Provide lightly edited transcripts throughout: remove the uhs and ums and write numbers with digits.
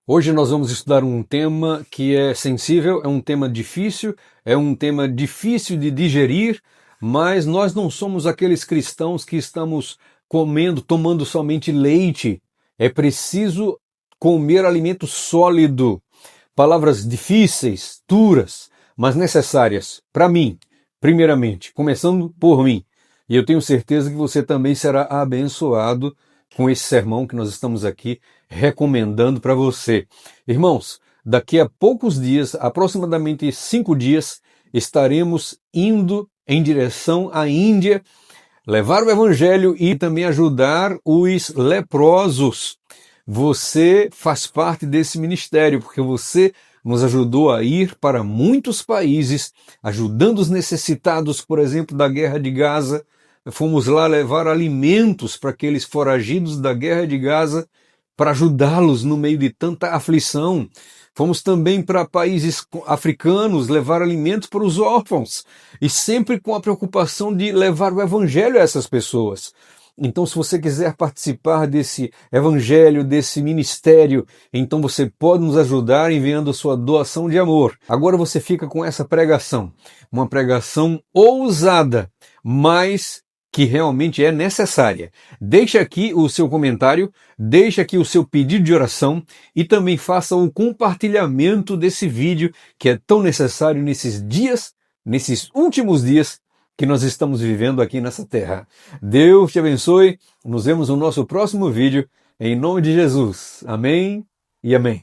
Hoje nós vamos estudar um tema que é sensível, é um tema difícil de digerir, mas nós não somos aqueles cristãos que estamos comendo, tomando somente leite. É preciso comer alimento sólido, palavras difíceis, duras, mas necessárias para mim, primeiramente, começando por mim. E eu tenho certeza que você também será abençoado com esse sermão que nós estamos aqui recomendando para você. Irmãos, daqui a poucos dias, aproximadamente 5 dias, estaremos indo em direção à Índia, levar o Evangelho e também ajudar os leprosos. Você faz parte desse ministério, porque você nos ajudou a ir para muitos países, ajudando os necessitados, por exemplo, da guerra de Gaza. Fomos lá levar alimentos para aqueles foragidos da guerra de Gaza, para ajudá-los no meio de tanta aflição. Fomos também para países africanos levar alimentos para os órfãos, e sempre com a preocupação de levar o evangelho a essas pessoas. Então, se você quiser participar desse evangelho, desse ministério, então você pode nos ajudar enviando a sua doação de amor. Agora você fica com essa pregação, uma pregação ousada, mas que realmente é necessária. Deixe aqui o seu comentário, deixe aqui o seu pedido de oração e também faça o compartilhamento desse vídeo que é tão necessário nesses dias, nesses últimos dias que nós estamos vivendo aqui nessa terra. Deus te abençoe, nos vemos no nosso próximo vídeo, em nome de Jesus. Amém e amém.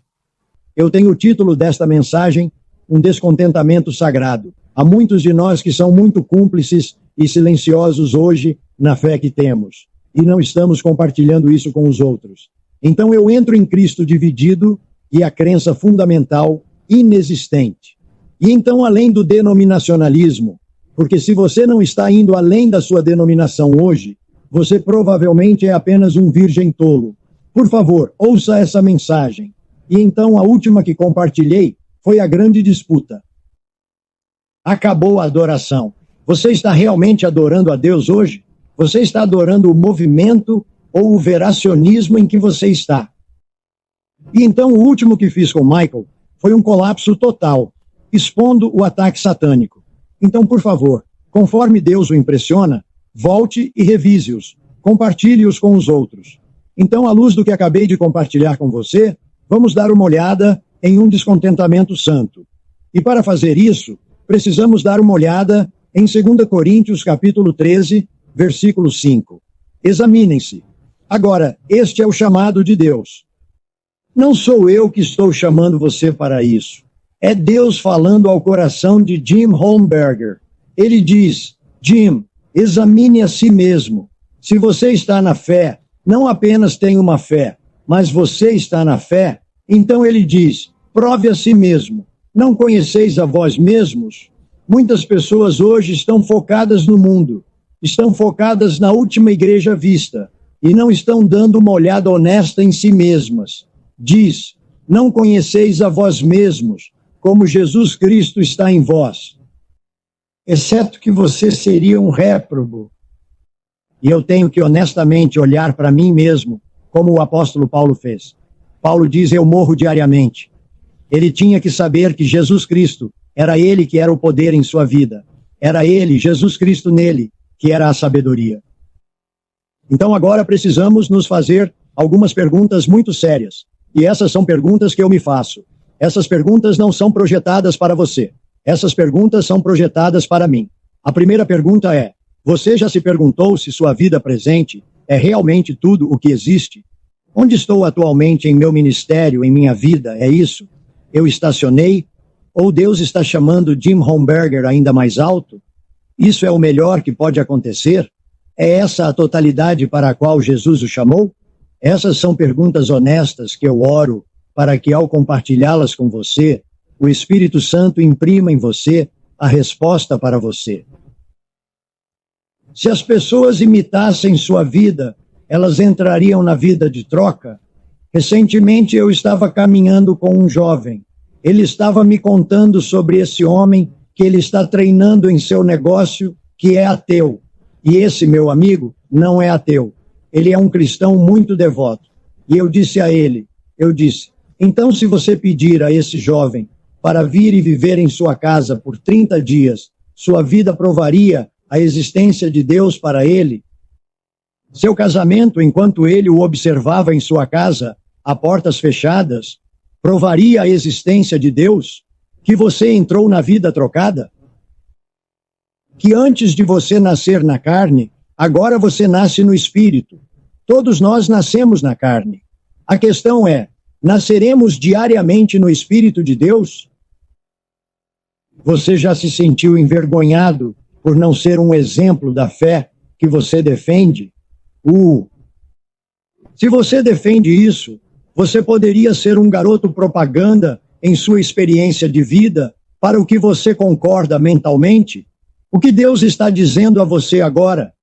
Eu tenho o título desta mensagem, Um Descontentamento Sagrado. Há muitos de nós que são muito cúmplices e silenciosos hoje na fé que temos, e não estamos compartilhando isso com os outros. Então eu entro em Cristo dividido e a crença fundamental inexistente. E então, além do denominacionalismo, porque se você não está indo além da sua denominação hoje, você provavelmente é apenas um virgem tolo. Por favor, ouça essa mensagem. E então a última que compartilhei foi a grande disputa. Acabou a adoração. Você está realmente adorando a Deus hoje? Você está adorando o movimento ou o veracionismo em que você está? E então o último que fiz com Michael foi um colapso total, expondo o ataque satânico. Então, por favor, conforme Deus o impressiona, volte e revise-os, compartilhe-os com os outros. Então, à luz do que acabei de compartilhar com você, vamos dar uma olhada em um descontentamento santo. E para fazer isso, precisamos dar uma olhada em 2 Coríntios capítulo 13, versículo 5. Examinem-se. Agora, este é o chamado de Deus. Não sou eu que estou chamando você para isso. É Deus falando ao coração de Jim Holmberger. Ele diz: Jim, examine a si mesmo. Se você está na fé, não apenas tem uma fé, mas você está na fé, então ele diz: prove a si mesmo. Não conheceis a vós mesmos? Muitas pessoas hoje estão focadas no mundo, estão focadas na última igreja vista, e não estão dando uma olhada honesta em si mesmas. Diz: não conheceis a vós mesmos, como Jesus Cristo está em vós. Exceto que você seria um réprobo. E eu tenho que honestamente olhar para mim mesmo, como o apóstolo Paulo fez. Paulo diz: eu morro diariamente. Ele tinha que saber que Jesus Cristo era ele que era o poder em sua vida. Era ele, Jesus Cristo nele, que era a sabedoria. Então agora precisamos nos fazer algumas perguntas muito sérias. E essas são perguntas que eu me faço. Essas perguntas não são projetadas para você. Essas perguntas são projetadas para mim. A primeira pergunta é: você já se perguntou se sua vida presente é realmente tudo o que existe? Onde estou atualmente em meu ministério, em minha vida? É isso? Eu estacionei? Ou Deus está chamando Jim Holmberger ainda mais alto? Isso é o melhor que pode acontecer? É essa a totalidade para a qual Jesus o chamou? Essas são perguntas honestas que eu oro para que, ao compartilhá-las com você, o Espírito Santo imprima em você a resposta para você. Se as pessoas imitassem sua vida, elas entrariam na vida de troca? Recentemente eu estava caminhando com um jovem. Ele estava me contando sobre esse homem que ele está treinando em seu negócio, que é ateu. E esse meu amigo não é ateu. Ele é um cristão muito devoto. E eu disse a ele, Então, se você pedir a esse jovem para vir e viver em sua casa por 30 dias, sua vida provaria a existência de Deus para ele? Seu casamento, enquanto ele o observava em sua casa, a portas fechadas, provaria a existência de Deus? Que você entrou na vida trocada? Que antes de você nascer na carne, agora você nasce no espírito. Todos nós nascemos na carne. A questão é, nasceremos diariamente no espírito de Deus? Você já se sentiu envergonhado por não ser um exemplo da fé que você defende? Se você defende isso, você poderia ser um garoto propaganda em sua experiência de vida para o que você concorda mentalmente? O que Deus está dizendo a você agora?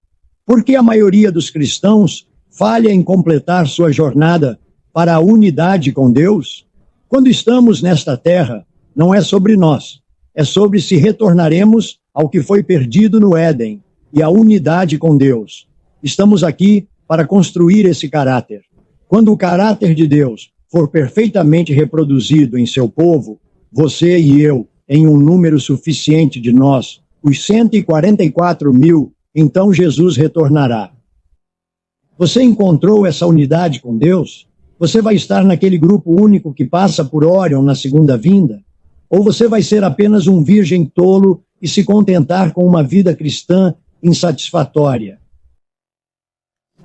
Por que a maioria dos cristãos falha em completar sua jornada para a unidade com Deus? Quando estamos nesta terra, não é sobre nós, é sobre se retornaremos ao que foi perdido no Éden e a unidade com Deus. Estamos aqui para construir esse caráter. Quando o caráter de Deus for perfeitamente reproduzido em seu povo, você e eu, em um número suficiente de nós, os 144 mil, então Jesus retornará. Você encontrou essa unidade com Deus? Você vai estar naquele grupo único que passa por Órion na segunda vinda? Ou você vai ser apenas um virgem tolo e se contentar com uma vida cristã insatisfatória?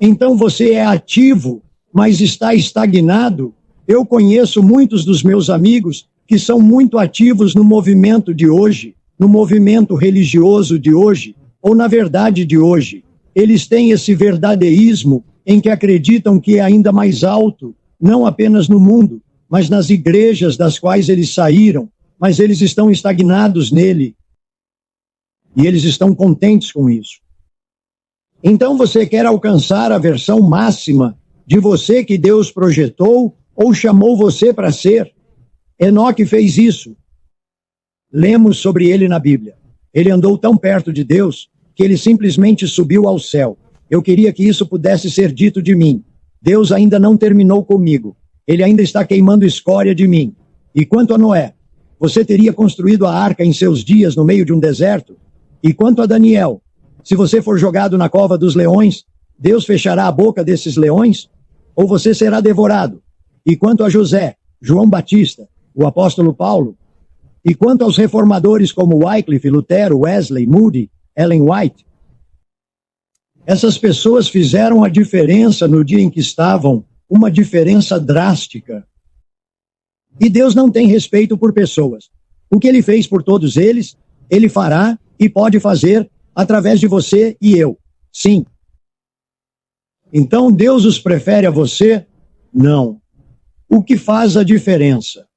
Então você é ativo, mas está estagnado? Eu conheço muitos dos meus amigos que são muito ativos no movimento de hoje, no movimento religioso de hoje, ou na verdade de hoje. Eles têm esse verdadeísmo em que acreditam que é ainda mais alto, não apenas no mundo, mas nas igrejas das quais eles saíram, mas eles estão estagnados nele. E eles estão contentes com isso. Então você quer alcançar a versão máxima de você que Deus projetou ou chamou você para ser? Enoque fez isso. Lemos sobre ele na Bíblia. Ele andou tão perto de Deus que ele simplesmente subiu ao céu. Eu queria que isso pudesse ser dito de mim. Deus ainda não terminou comigo. Ele ainda está queimando escória de mim. E quanto a Noé, você teria construído a arca em seus dias no meio de um deserto? E quanto a Daniel, se você for jogado na cova dos leões, Deus fechará a boca desses leões? Ou você será devorado? E quanto a José, João Batista, o apóstolo Paulo? E quanto aos reformadores como Wycliffe, Lutero, Wesley, Moody, Ellen White? Essas pessoas fizeram a diferença no dia em que estavam, uma diferença drástica. E Deus não tem respeito por pessoas. O que ele fez por todos eles, ele fará e pode fazer através de você e eu. Sim. Então Deus os prefere a você? Não. O que faz a diferença?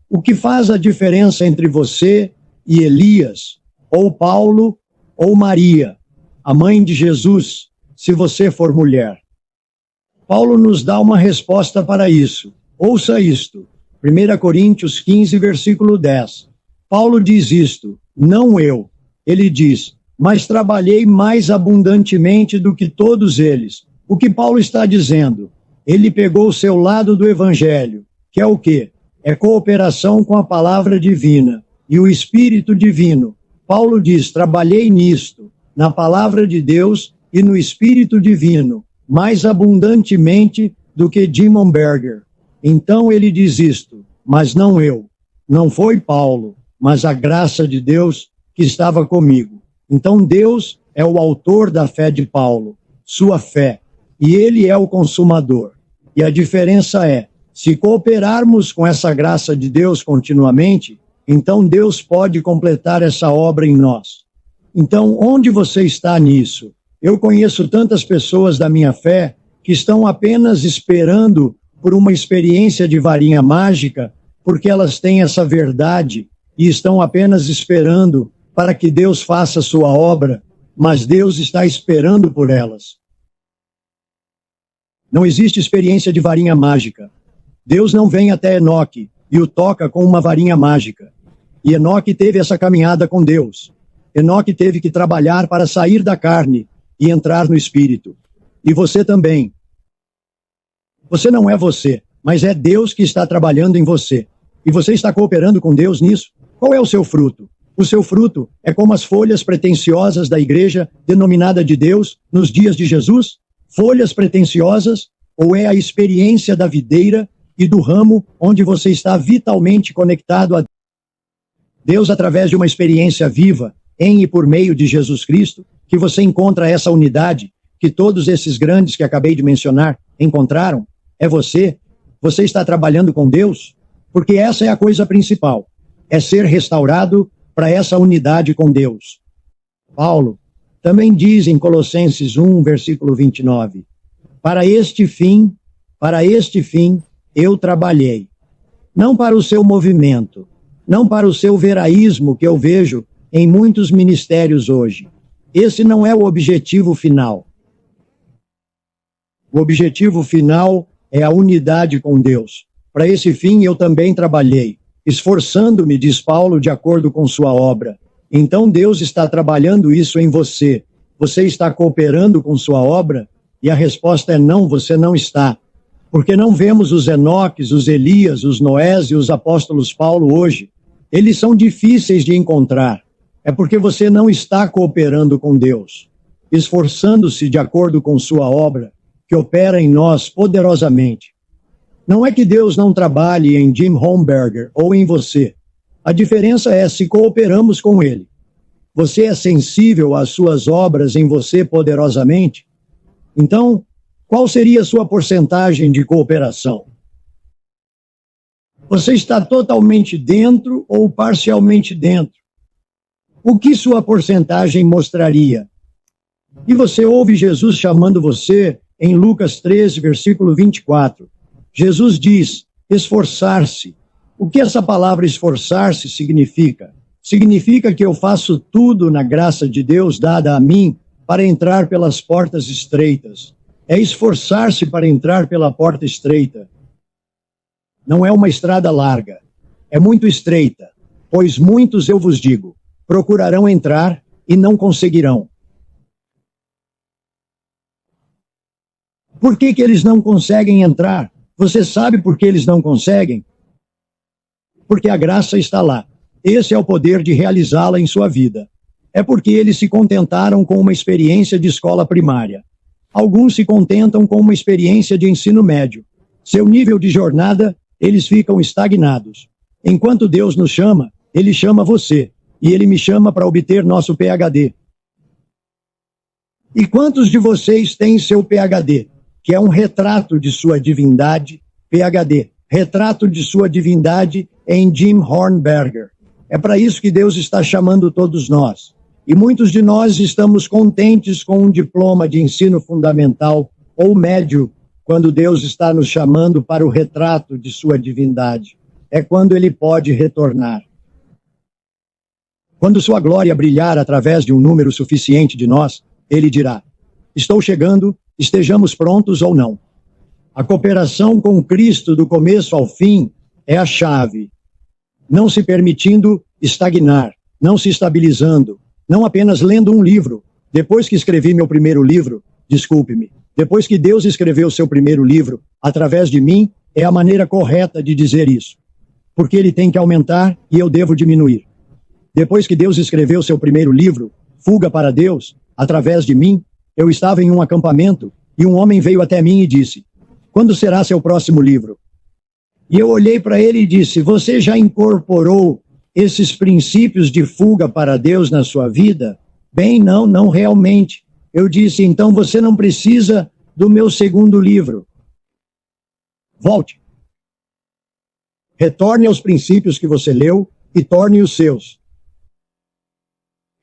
O que faz a diferença entre você e Elias, ou Paulo, ou Maria, a mãe de Jesus, se você for mulher? Paulo nos dá uma resposta para isso. Ouça isto. 1 Coríntios 15, versículo 10. Paulo diz isto, não eu. Ele diz, mas trabalhei mais abundantemente do que todos eles. O que Paulo está dizendo? Ele pegou o seu lado do evangelho, que é o quê? É cooperação com a palavra divina e o Espírito divino. Paulo diz, trabalhei nisto, na palavra de Deus e no Espírito divino, mais abundantemente do que Dimon Berger. Então ele diz isto, mas não eu. Não foi Paulo, mas a graça de Deus que estava comigo. Então Deus é o autor da fé de Paulo, sua fé, e ele é o consumador. E a diferença é, se cooperarmos com essa graça de Deus continuamente, então Deus pode completar essa obra em nós. Então, onde você está nisso? Eu conheço tantas pessoas da minha fé que estão apenas esperando por uma experiência de varinha mágica, porque elas têm essa verdade e estão apenas esperando para que Deus faça sua obra, mas Deus está esperando por elas. Não existe experiência de varinha mágica. Deus não vem até Enoque e o toca com uma varinha mágica. E Enoque teve essa caminhada com Deus. Enoque teve que trabalhar para sair da carne e entrar no espírito. E você também. Você não é você. mas é Deus que está trabalhando em você. E você está cooperando com Deus nisso? Qual é o seu fruto? O seu fruto é como as folhas pretensiosas da igreja denominada de Deus nos dias de Jesus? Folhas pretensiosas? Ou é a experiência da videira e do ramo onde você está vitalmente conectado a Deus através de uma experiência viva em e por meio de Jesus Cristo, que você encontra essa unidade que todos esses grandes que acabei de mencionar encontraram? É você? Você está trabalhando com Deus? Porque essa é a coisa principal, é ser restaurado para essa unidade com Deus. Paulo também diz em Colossenses 1, versículo 29, para este fim eu trabalhei. Não para o seu movimento, não para o seu veraísmo que eu vejo em muitos ministérios hoje. Esse não é o objetivo final. O objetivo final é a unidade com Deus. Para esse fim eu também trabalhei, esforçando-me, diz Paulo, de acordo com sua obra. Então Deus está trabalhando isso em você. Você está cooperando com sua obra? E a resposta é não, você não está. Porque não vemos os Enoques, os Elias, os Noés e os apóstolos Paulo hoje. Eles são difíceis de encontrar. É porque você não está cooperando com Deus, esforçando-se de acordo com sua obra, que opera em nós poderosamente. Não é que Deus não trabalhe em Jim Homberger ou em você. A diferença é se cooperamos com Ele. Você é sensível às suas obras em você poderosamente? Então, qual seria a sua porcentagem de cooperação? Você está totalmente dentro ou parcialmente dentro? O que sua porcentagem mostraria? E você ouve Jesus chamando você em Lucas 13, versículo 24. Jesus diz, esforçar-se. O que essa palavra esforçar-se significa? Significa que eu faço tudo na graça de Deus dada a mim para entrar pelas portas estreitas. É esforçar-se para entrar pela porta estreita. Não é uma estrada larga, é muito estreita, pois muitos, eu vos digo, procurarão entrar e não conseguirão. Por que eles não conseguem entrar? Você sabe por que eles não conseguem? Porque a graça está lá. Esse é o poder de realizá-la em sua vida. É porque eles se contentaram com uma experiência de escola primária. Alguns se contentam com uma experiência de ensino médio. Seu nível de jornada, eles ficam estagnados. Enquanto Deus nos chama, Ele chama você. E Ele me chama para obter nosso PhD. E quantos de vocês têm seu PhD? Que é um retrato de sua divindade, PhD. Retrato de sua divindade em Jim Hornberger. É para isso que Deus está chamando todos nós. E muitos de nós estamos contentes com um diploma de ensino fundamental ou médio, quando Deus está nos chamando para o retrato de sua divindade. É quando Ele pode retornar. Quando sua glória brilhar através de um número suficiente de nós, Ele dirá, estou chegando, estejamos prontos ou não. A cooperação com Cristo do começo ao fim é a chave. Não se permitindo estagnar, não se estabilizando, não apenas lendo um livro. Depois que escrevi meu primeiro livro, desculpe-me, depois que Deus escreveu seu primeiro livro, através de mim, é a maneira correta de dizer isso. Porque Ele tem que aumentar e eu devo diminuir. Depois que Deus escreveu seu primeiro livro, Fuga para Deus, através de mim, eu estava em um acampamento e um homem veio até mim e disse, quando será seu próximo livro? E eu olhei para ele e disse, você já incorporou esses princípios de fuga para Deus na sua vida? Bem, não realmente. Eu disse, então você não precisa do meu segundo livro. Volte. Retorne aos princípios que você leu e torne os seus.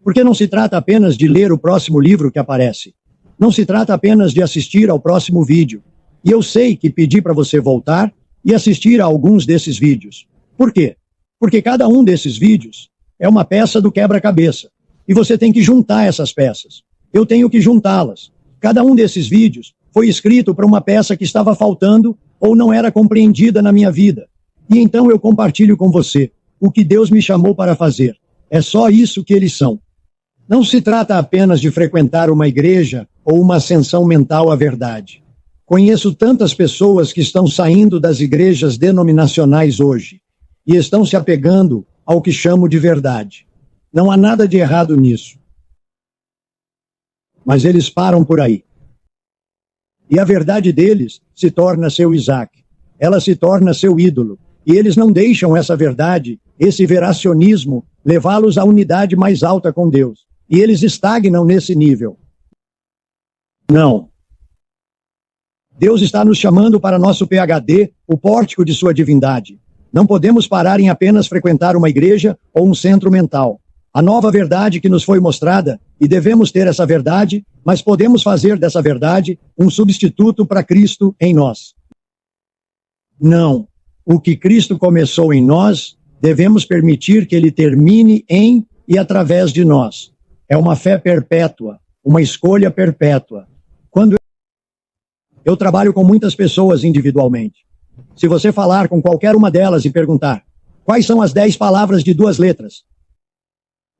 Porque não se trata apenas de ler o próximo livro que aparece. Não se trata apenas de assistir ao próximo vídeo. E eu sei que pedi para você voltar e assistir a alguns desses vídeos. Por quê? Porque cada um desses vídeos é uma peça do quebra-cabeça. E você tem que juntar essas peças. Eu tenho que juntá-las. Cada um desses vídeos foi escrito para uma peça que estava faltando ou não era compreendida na minha vida. E então eu compartilho com você o que Deus me chamou para fazer. É só isso que eles são. Não se trata apenas de frequentar uma igreja ou uma ascensão mental à verdade. Conheço tantas pessoas que estão saindo das igrejas denominacionais hoje e estão se apegando ao que chamo de verdade. Não há nada de errado nisso. Mas eles param por aí. E a verdade deles se torna seu Isaac. Ela se torna seu ídolo. E eles não deixam essa verdade, esse veracionismo, levá-los à unidade mais alta com Deus. E eles estagnam nesse nível. Não. Deus está nos chamando para nosso PhD, o pórtico de sua divindade. Não podemos parar em apenas frequentar uma igreja ou um centro mental. A nova verdade que nos foi mostrada, e devemos ter essa verdade, mas podemos fazer dessa verdade um substituto para Cristo em nós. Não. O que Cristo começou em nós, devemos permitir que ele termine em e através de nós. É uma fé perpétua, uma escolha perpétua. Quando eu trabalho com muitas pessoas individualmente. Se você falar com qualquer uma delas e perguntar quais são as 10 palavras de 2 letras,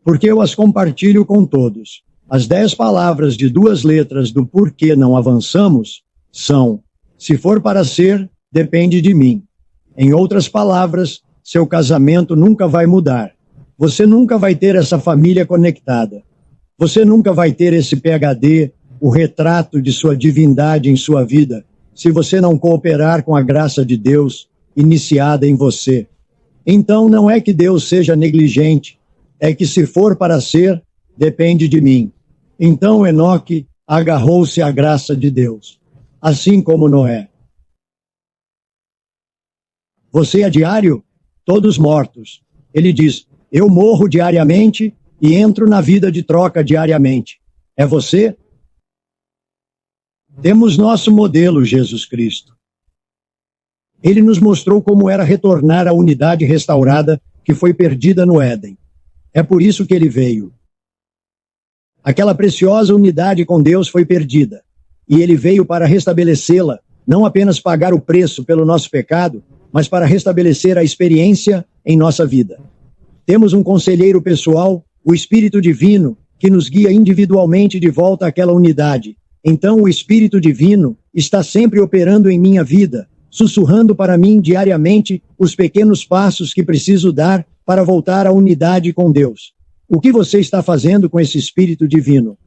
porque eu as compartilho com todos. As 10 palavras de 2 letras do porquê não avançamos são: se for para ser, depende de mim. Em outras palavras, seu casamento nunca vai mudar. Você nunca vai ter essa família conectada. Você nunca vai ter esse PhD, o retrato de sua divindade em sua vida, se você não cooperar com a graça de Deus iniciada em você. Então não é que Deus seja negligente, é que se for para ser, depende de mim. Então Enoque agarrou-se à graça de Deus, assim como Noé. Você é diário? Todos mortos. Ele diz, eu morro diariamente e entro na vida de troca diariamente. É você? Temos nosso modelo, Jesus Cristo. Ele nos mostrou como era retornar à unidade restaurada que foi perdida no Éden. É por isso que ele veio. Aquela preciosa unidade com Deus foi perdida. E ele veio para restabelecê-la, não apenas pagar o preço pelo nosso pecado, mas para restabelecer a experiência em nossa vida. Temos um conselheiro pessoal, o Espírito Divino, que nos guia individualmente de volta àquela unidade. Então o Espírito Divino está sempre operando em minha vida, sussurrando para mim diariamente os pequenos passos que preciso dar para voltar à unidade com Deus. O que você está fazendo com esse Espírito Divino?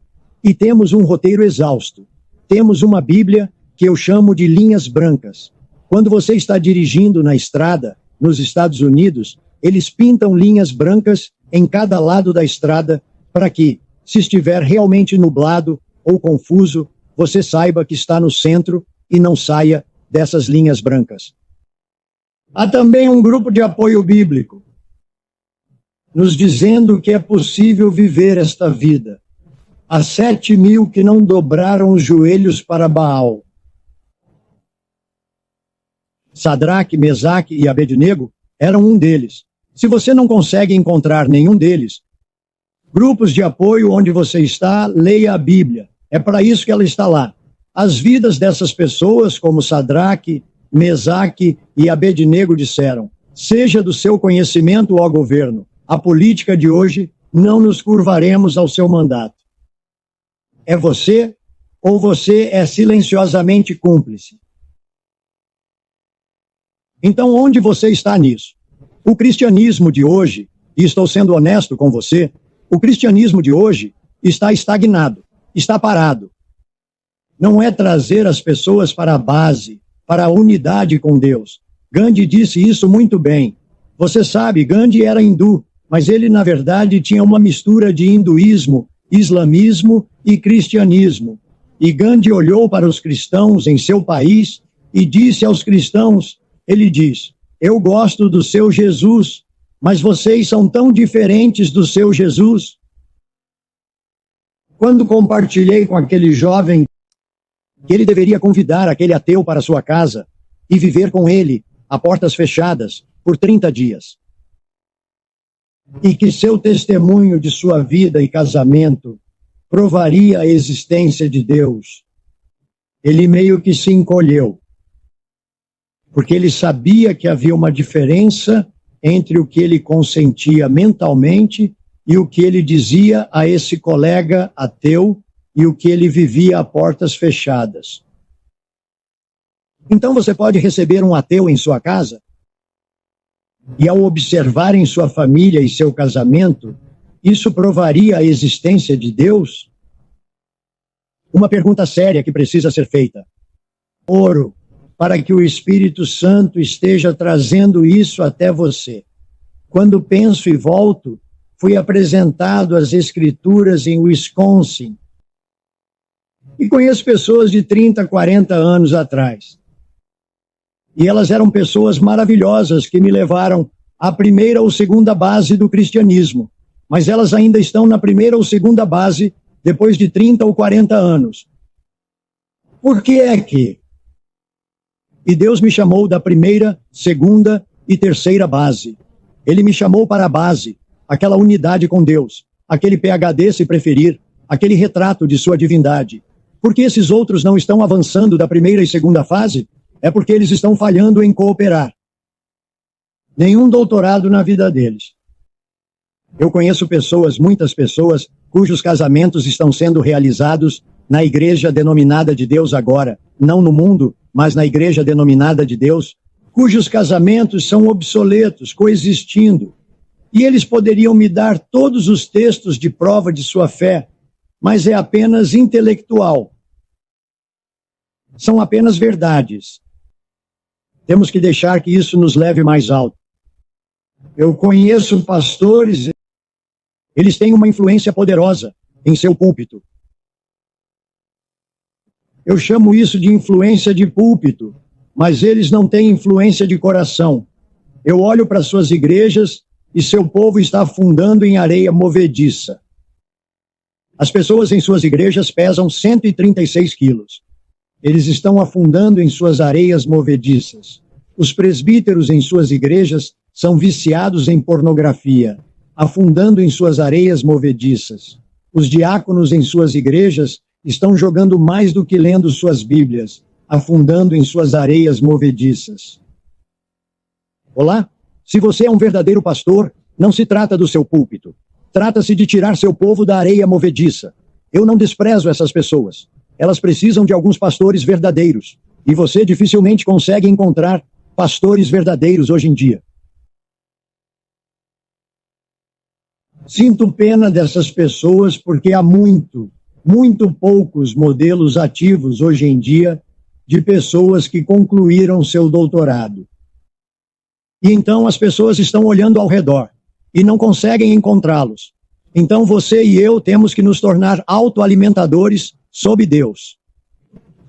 E temos um roteiro exausto. Temos uma Bíblia que eu chamo de linhas brancas. Quando você está dirigindo na estrada, nos Estados Unidos, eles pintam linhas brancas em cada lado da estrada para que, se estiver realmente nublado ou confuso, você saiba que está no centro e não saia dessas linhas brancas. Há também um grupo de apoio bíblico, nos dizendo que é possível viver esta vida. Há 7.000 que não dobraram os joelhos para Baal. Sadraque, Mesaque e Abednego eram um deles. Se você não consegue encontrar nenhum deles, grupos de apoio onde você está, leia a Bíblia. É para isso que ela está lá. As vidas dessas pessoas, como Sadraque, Mesaque e Abednego disseram, seja do seu conhecimento ou ao governo, a política de hoje, não nos curvaremos ao seu mandato. É você ou você é silenciosamente cúmplice? Então, onde você está nisso? O cristianismo de hoje, e estou sendo honesto com você, o cristianismo de hoje está estagnado, está parado. Não é trazer as pessoas para a base, para a unidade com Deus. Gandhi disse isso muito bem. Você sabe, Gandhi era hindu, mas ele, na verdade, tinha uma mistura de hinduísmo, islamismo e cristianismo. E Gandhi olhou para os cristãos em seu país e disse aos cristãos, ele diz, eu gosto do seu Jesus, mas vocês são tão diferentes do seu Jesus. Quando compartilhei com aquele jovem que ele deveria convidar aquele ateu para sua casa e viver com ele, a portas fechadas, por 30 dias. E que seu testemunho de sua vida e casamento provaria a existência de Deus. Ele meio que se encolheu, porque ele sabia que havia uma diferença entre o que ele consentia mentalmente e o que ele dizia a esse colega ateu e o que ele vivia a portas fechadas. Então você pode receber um ateu em sua casa e, ao observar em sua família e seu casamento, isso provaria a existência de Deus? Uma pergunta séria que precisa ser feita. Oro para que o Espírito Santo esteja trazendo isso até você. Quando penso e volto, fui apresentado às Escrituras em Wisconsin. E conheço pessoas de 30, 40 anos atrás. E elas eram pessoas maravilhosas que me levaram à primeira ou segunda base do cristianismo. Mas elas ainda estão na primeira ou segunda base depois de 30 ou 40 anos. Por que é que? E Deus me chamou da primeira, segunda e terceira base. Ele me chamou para a base, aquela unidade com Deus, aquele PhD se preferir, aquele retrato de sua divindade. Por que esses outros não estão avançando da primeira e segunda fase? É porque eles estão falhando em cooperar. Nenhum doutorado na vida deles. Eu conheço pessoas, muitas pessoas, cujos casamentos estão sendo realizados na igreja denominada de Deus agora, não no mundo, mas na igreja denominada de Deus, cujos casamentos são obsoletos, coexistindo. E eles poderiam me dar todos os textos de prova de sua fé, mas é apenas intelectual. São apenas verdades. Temos que deixar que isso nos leve mais alto. Eu conheço pastores, eles têm uma influência poderosa em seu púlpito. Eu chamo isso de influência de púlpito, mas eles não têm influência de coração. Eu olho para suas igrejas e seu povo está afundando em areia movediça. As pessoas em suas igrejas pesam 136 quilos. Eles estão afundando em suas areias movediças. Os presbíteros em suas igrejas são viciados em pornografia, afundando em suas areias movediças. Os diáconos em suas igrejas estão jogando mais do que lendo suas Bíblias, afundando em suas areias movediças. Olá? Se você é um verdadeiro pastor, não se trata do seu púlpito. Trata-se de tirar seu povo da areia movediça. Eu não desprezo essas pessoas. Elas precisam de alguns pastores verdadeiros. E você dificilmente consegue encontrar pastores verdadeiros hoje em dia. Sinto pena dessas pessoas porque há muito poucos modelos ativos hoje em dia de pessoas que concluíram seu doutorado. E então as pessoas estão olhando ao redor e não conseguem encontrá-los. Então você e eu temos que nos tornar autoalimentadores sob Deus.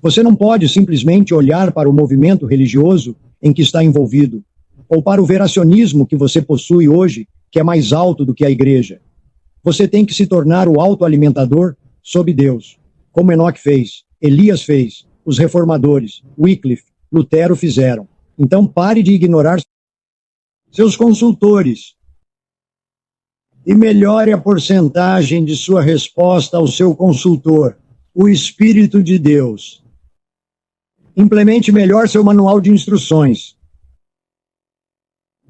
Você não pode simplesmente olhar para o movimento religioso em que está envolvido, ou para o veracionismo que você possui hoje, que é mais alto do que a igreja. Você tem que se tornar o autoalimentador sob Deus, como Enoque fez, Elias fez, os reformadores, Wycliffe, Lutero fizeram. Então pare de ignorar seus consultores e melhore a porcentagem de sua resposta ao seu consultor, o Espírito de Deus. Implemente melhor seu manual de instruções.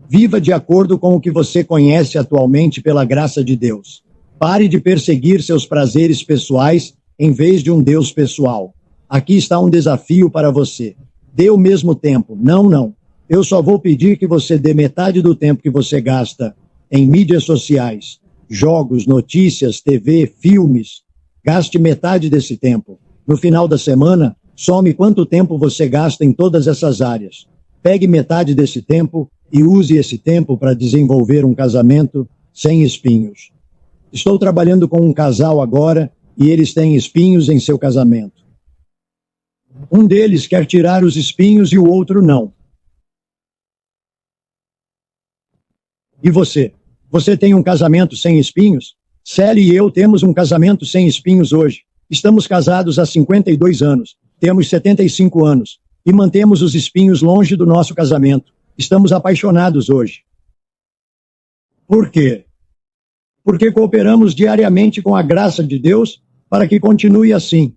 Viva de acordo com o que você conhece atualmente pela graça de Deus. Pare de perseguir seus prazeres pessoais em vez de um Deus pessoal. Aqui está um desafio para você. Dê o mesmo tempo. Não. Eu só vou pedir que você dê metade do tempo que você gasta em mídias sociais, jogos, notícias, TV, filmes. Gaste metade desse tempo. No final da semana, some quanto tempo você gasta em todas essas áreas. Pegue metade desse tempo e use esse tempo para desenvolver um casamento sem espinhos. Estou trabalhando com um casal agora e eles têm espinhos em seu casamento. Um deles quer tirar os espinhos e o outro não. E você? Você tem um casamento sem espinhos? Sally e eu temos um casamento sem espinhos hoje. Estamos casados há 52 anos. Temos 75 anos. E mantemos os espinhos longe do nosso casamento. Estamos apaixonados hoje. Por quê? Porque cooperamos diariamente com a graça de Deus para que continue assim.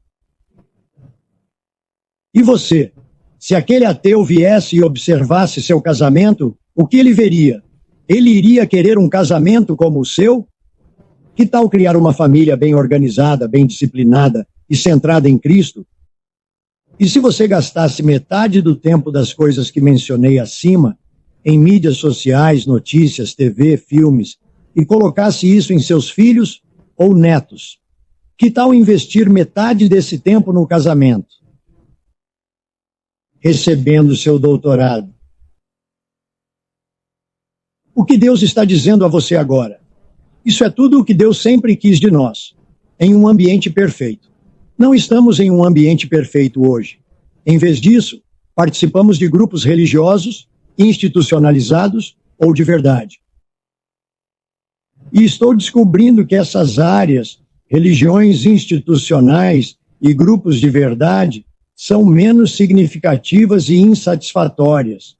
E você? Se aquele ateu viesse e observasse seu casamento, o que ele veria? Ele iria querer um casamento como o seu? Que tal criar uma família bem organizada, bem disciplinada e centrada em Cristo? E se você gastasse metade do tempo das coisas que mencionei acima, em mídias sociais, notícias, TV, filmes, e colocasse isso em seus filhos ou netos? Que tal investir metade desse tempo no casamento, recebendo seu doutorado? O que Deus está dizendo a você agora? Isso é tudo o que Deus sempre quis de nós, em um ambiente perfeito. Não estamos em um ambiente perfeito hoje. Em vez disso, participamos de grupos religiosos, institucionalizados ou de verdade. E estou descobrindo que essas áreas, religiões institucionais e grupos de verdade, são menos significativas e insatisfatórias.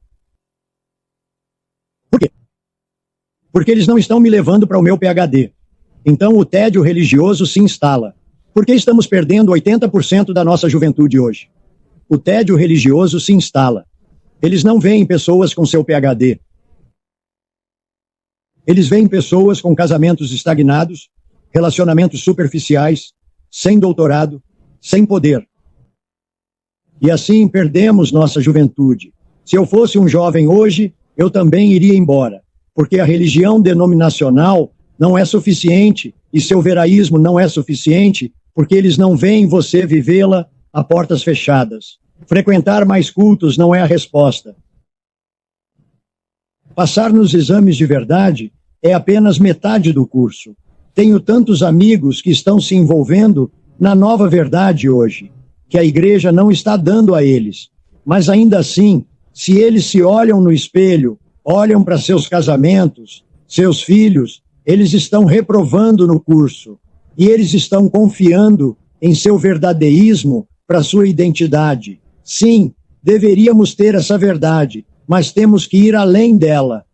Por quê? Porque eles não estão me levando para o meu PhD. Então o tédio religioso se instala. Por que estamos perdendo 80% da nossa juventude hoje? O tédio religioso se instala. Eles não veem pessoas com seu PhD. Eles veem pessoas com casamentos estagnados, relacionamentos superficiais, sem doutorado, sem poder. E assim perdemos nossa juventude. Se eu fosse um jovem hoje, eu também iria embora, porque a religião denominacional não é suficiente e seu veraísmo não é suficiente, porque eles não veem você vivê-la a portas fechadas. Frequentar mais cultos não é a resposta. Passar nos exames de verdade é apenas metade do curso. Tenho tantos amigos que estão se envolvendo na nova verdade hoje, que a igreja não está dando a eles. Mas ainda assim, se eles se olham no espelho, olham para seus casamentos, seus filhos, eles estão reprovando no curso. E eles estão confiando em seu verdadeísmo para sua identidade. Sim, deveríamos ter essa verdade, mas temos que ir além dela.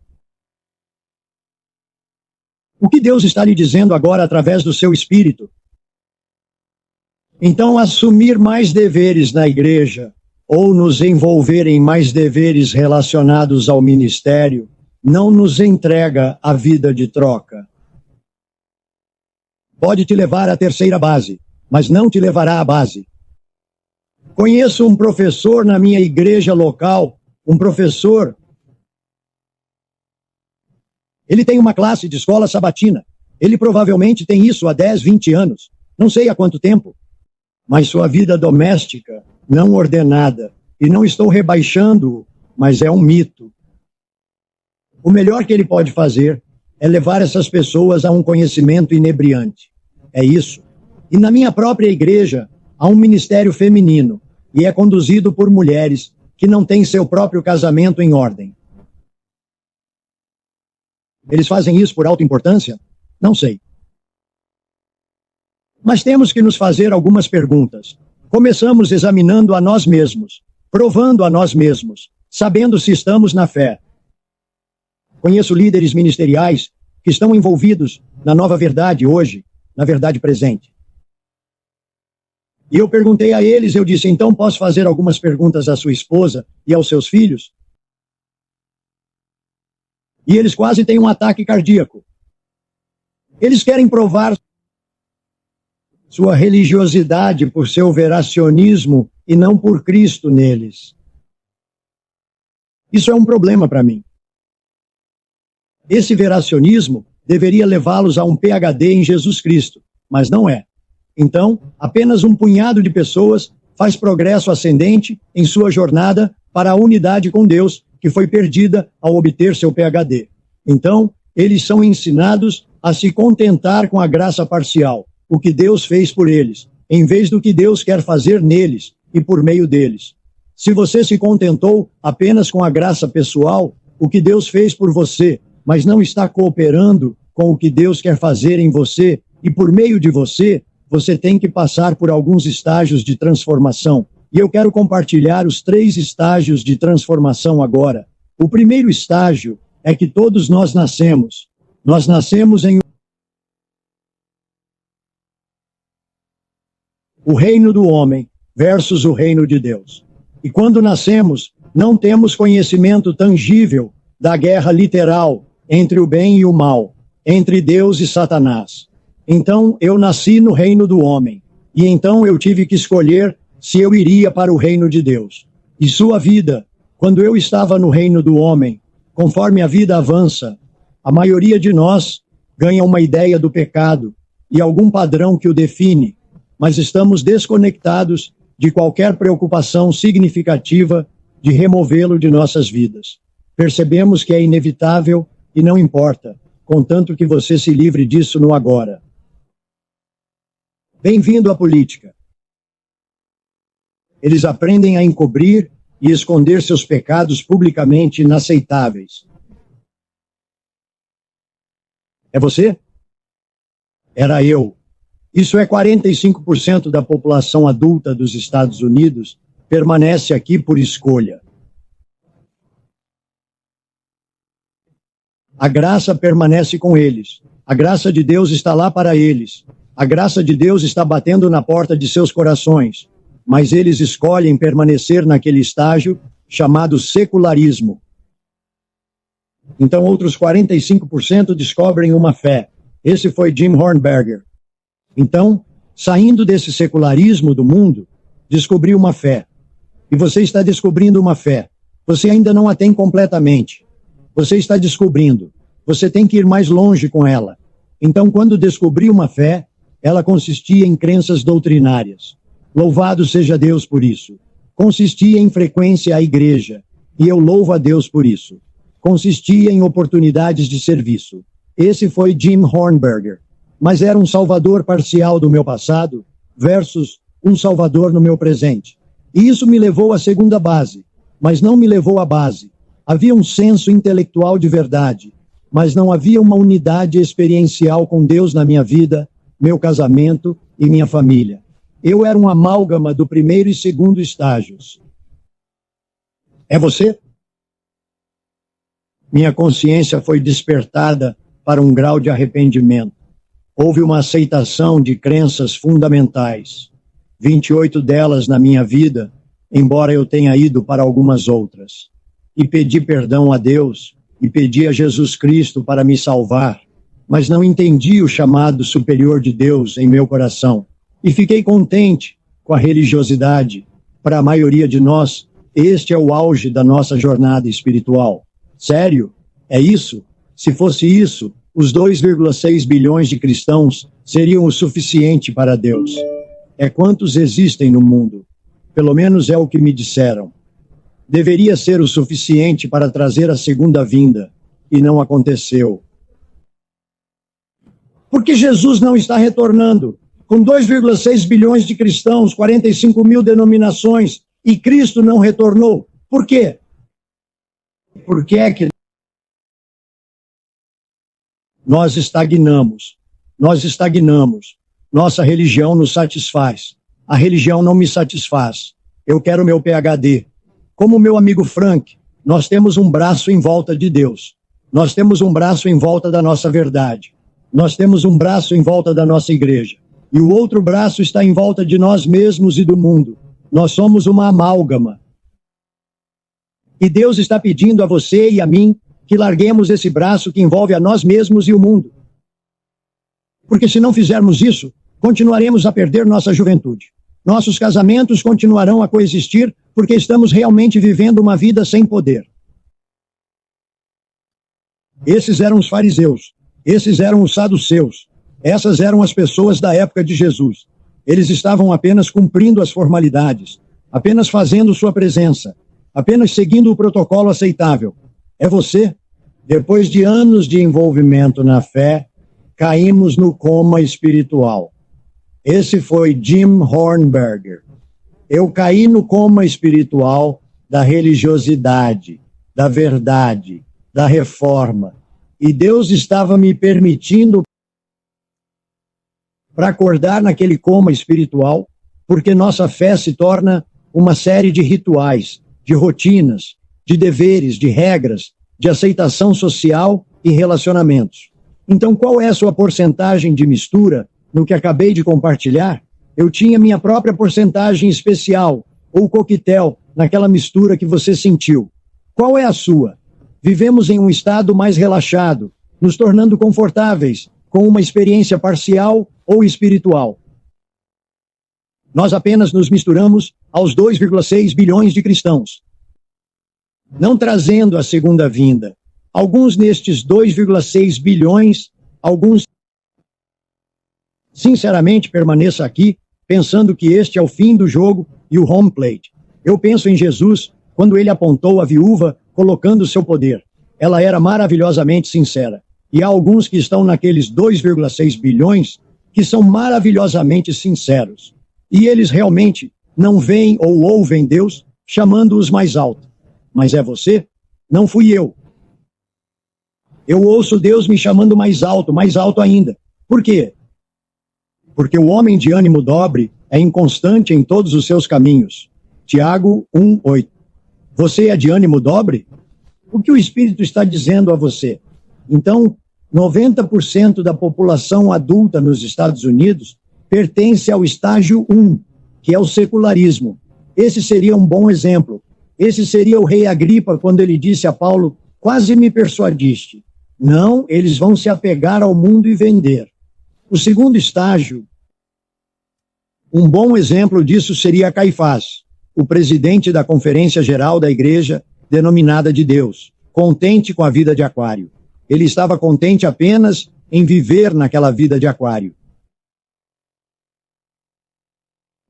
O que Deus está lhe dizendo agora através do seu espírito? Então, assumir mais deveres na igreja ou nos envolver em mais deveres relacionados ao ministério não nos entrega a vida de troca. Pode te levar à terceira base, mas não te levará à base. Conheço um professor na minha igreja local, um professor. Ele tem uma classe de escola sabatina. Ele provavelmente tem isso há 10, 20 anos. Não sei há quanto tempo. Mas sua vida doméstica, não ordenada, e não estou rebaixando-o, mas é um mito. O melhor que ele pode fazer é levar essas pessoas a um conhecimento inebriante. É isso. E na minha própria igreja, há um ministério feminino, e é conduzido por mulheres que não têm seu próprio casamento em ordem. Eles fazem isso por autoimportância? Não sei. Mas temos que nos fazer algumas perguntas. Começamos examinando a nós mesmos, provando a nós mesmos, sabendo se estamos na fé. Conheço líderes ministeriais que estão envolvidos na nova verdade hoje, na verdade presente. E eu perguntei a eles, eu disse, então posso fazer algumas perguntas à sua esposa e aos seus filhos? E eles quase têm um ataque cardíaco. Eles querem provar sua religiosidade por seu veracionismo e não por Cristo neles. Isso é um problema para mim. Esse veracionismo deveria levá-los a um PhD em Jesus Cristo, mas não é. Então, apenas um punhado de pessoas faz progresso ascendente em sua jornada para a unidade com Deus, que foi perdida ao obter seu PhD. Então, eles são ensinados a se contentar com a graça parcial, o que Deus fez por eles, em vez do que Deus quer fazer neles e por meio deles. Se você se contentou apenas com a graça pessoal, o que Deus fez por você, mas não está cooperando com o que Deus quer fazer em você e por meio de você, você tem que passar por alguns estágios de transformação. E eu quero compartilhar os 3 estágios de transformação agora. O primeiro estágio é que todos nós nascemos. Nós nascemos em o reino do homem versus o reino de Deus. E quando nascemos, não temos conhecimento tangível da guerra literal entre o bem e o mal, entre Deus e Satanás. Então eu nasci no reino do homem, e então eu tive que escolher se eu iria para o reino de Deus. E sua vida, quando eu estava no reino do homem, conforme a vida avança, a maioria de nós ganha uma ideia do pecado e algum padrão que o define, mas estamos desconectados de qualquer preocupação significativa de removê-lo de nossas vidas. Percebemos que é inevitável e não importa, contanto que você se livre disso no agora. Bem-vindo à política. Eles aprendem a encobrir e esconder seus pecados publicamente inaceitáveis. É você? Era eu. Isso é 45% da população adulta dos Estados Unidos permanece aqui por escolha. A graça permanece com eles. A graça de Deus está lá para eles. A graça de Deus está batendo na porta de seus corações. Mas eles escolhem permanecer naquele estágio chamado secularismo. Então outros 45% descobrem uma fé. Esse foi Jim Hornberger. Então, saindo desse secularismo do mundo, descobri uma fé. E você está descobrindo uma fé. Você ainda não a tem completamente. Você está descobrindo. Você tem que ir mais longe com ela. Então, quando descobri uma fé, ela consistia em crenças doutrinárias. Louvado seja Deus por isso. Consistia em frequência à igreja. E eu louvo a Deus por isso. Consistia em oportunidades de serviço. Esse foi Jim Hornberger. Mas era um salvador parcial do meu passado versus um salvador no meu presente. E isso me levou à segunda base, mas não me levou à base. Havia um senso intelectual de verdade, mas não havia uma unidade experiencial com Deus na minha vida, meu casamento e minha família. Eu era um amálgama do primeiro e segundo estágios. É você? Minha consciência foi despertada para um grau de arrependimento. Houve uma aceitação de crenças fundamentais. 28 delas na minha vida, embora eu tenha ido para algumas outras. E pedi perdão a Deus, e pedi a Jesus Cristo para me salvar, mas não entendi o chamado superior de Deus em meu coração. E fiquei contente com a religiosidade. Para a maioria de nós, este é o auge da nossa jornada espiritual. Sério? É isso? Se fosse isso, os 2,6 bilhões de cristãos seriam o suficiente para Deus. É quantos existem no mundo. Pelo menos é o que me disseram. Deveria ser o suficiente para trazer a segunda vinda, e não aconteceu. Porque Jesus não está retornando. Com 2,6 bilhões de cristãos, 45 mil denominações, e Cristo não retornou. Por quê? Por que é que nós estagnamos? Nós estagnamos. Nossa religião nos satisfaz. A religião não me satisfaz. Eu quero meu PhD. Como meu amigo Frank, nós temos um braço em volta de Deus. Nós temos um braço em volta da nossa verdade. Nós temos um braço em volta da nossa igreja. E o outro braço está em volta de nós mesmos e do mundo. Nós somos uma amálgama. E Deus está pedindo a você e a mim que larguemos esse braço que envolve a nós mesmos e o mundo. Porque se não fizermos isso, continuaremos a perder nossa juventude. Nossos casamentos continuarão a coexistir porque estamos realmente vivendo uma vida sem poder. Esses eram os fariseus. Esses eram os saduceus. Essas eram as pessoas da época de Jesus. Eles estavam apenas cumprindo as formalidades, apenas fazendo sua presença, apenas seguindo o protocolo aceitável. É você? Depois de anos de envolvimento na fé, caímos no coma espiritual. Esse foi Jim Hornberger. Eu caí no coma espiritual da religiosidade, da verdade, da reforma. E Deus estava me permitindo para acordar naquele coma espiritual, porque nossa fé se torna uma série de rituais, de rotinas, de deveres, de regras, de aceitação social e relacionamentos. Então, qual é a sua porcentagem de mistura no que acabei de compartilhar? Eu tinha minha própria porcentagem especial, ou coquetel, naquela mistura que você sentiu. Qual é a sua? Vivemos em um estado mais relaxado, nos tornando confortáveis, com uma experiência parcial ou espiritual. Nós apenas nos misturamos aos 2,6 bilhões de cristãos, não trazendo a segunda vinda. Alguns nestes 2,6 bilhões, alguns sinceramente permaneça aqui, pensando que este é o fim do jogo e o home plate. Eu penso em Jesus, quando ele apontou a viúva, colocando seu poder. Ela era maravilhosamente sincera. E há alguns que estão naqueles 2,6 bilhões que são maravilhosamente sinceros. E eles realmente não veem ou ouvem Deus chamando-os mais alto. Mas é você? Não fui eu. Eu ouço Deus me chamando mais alto ainda. Por quê? Porque o homem de ânimo dobre é inconstante em todos os seus caminhos. Tiago 1:8. Você é de ânimo dobre? O que o Espírito está dizendo a você? Então, 90% da população adulta nos Estados Unidos pertence ao estágio 1, que é o secularismo. Esse seria um bom exemplo. Esse seria o rei Agripa quando ele disse a Paulo, quase me persuadiste. Não, eles vão se apegar ao mundo e vender. O segundo estágio, um bom exemplo disso seria Caifás, o presidente da Conferência Geral da Igreja, denominada de Deus, contente com a vida de Aquário. Ele estava contente apenas em viver naquela vida de Aquário.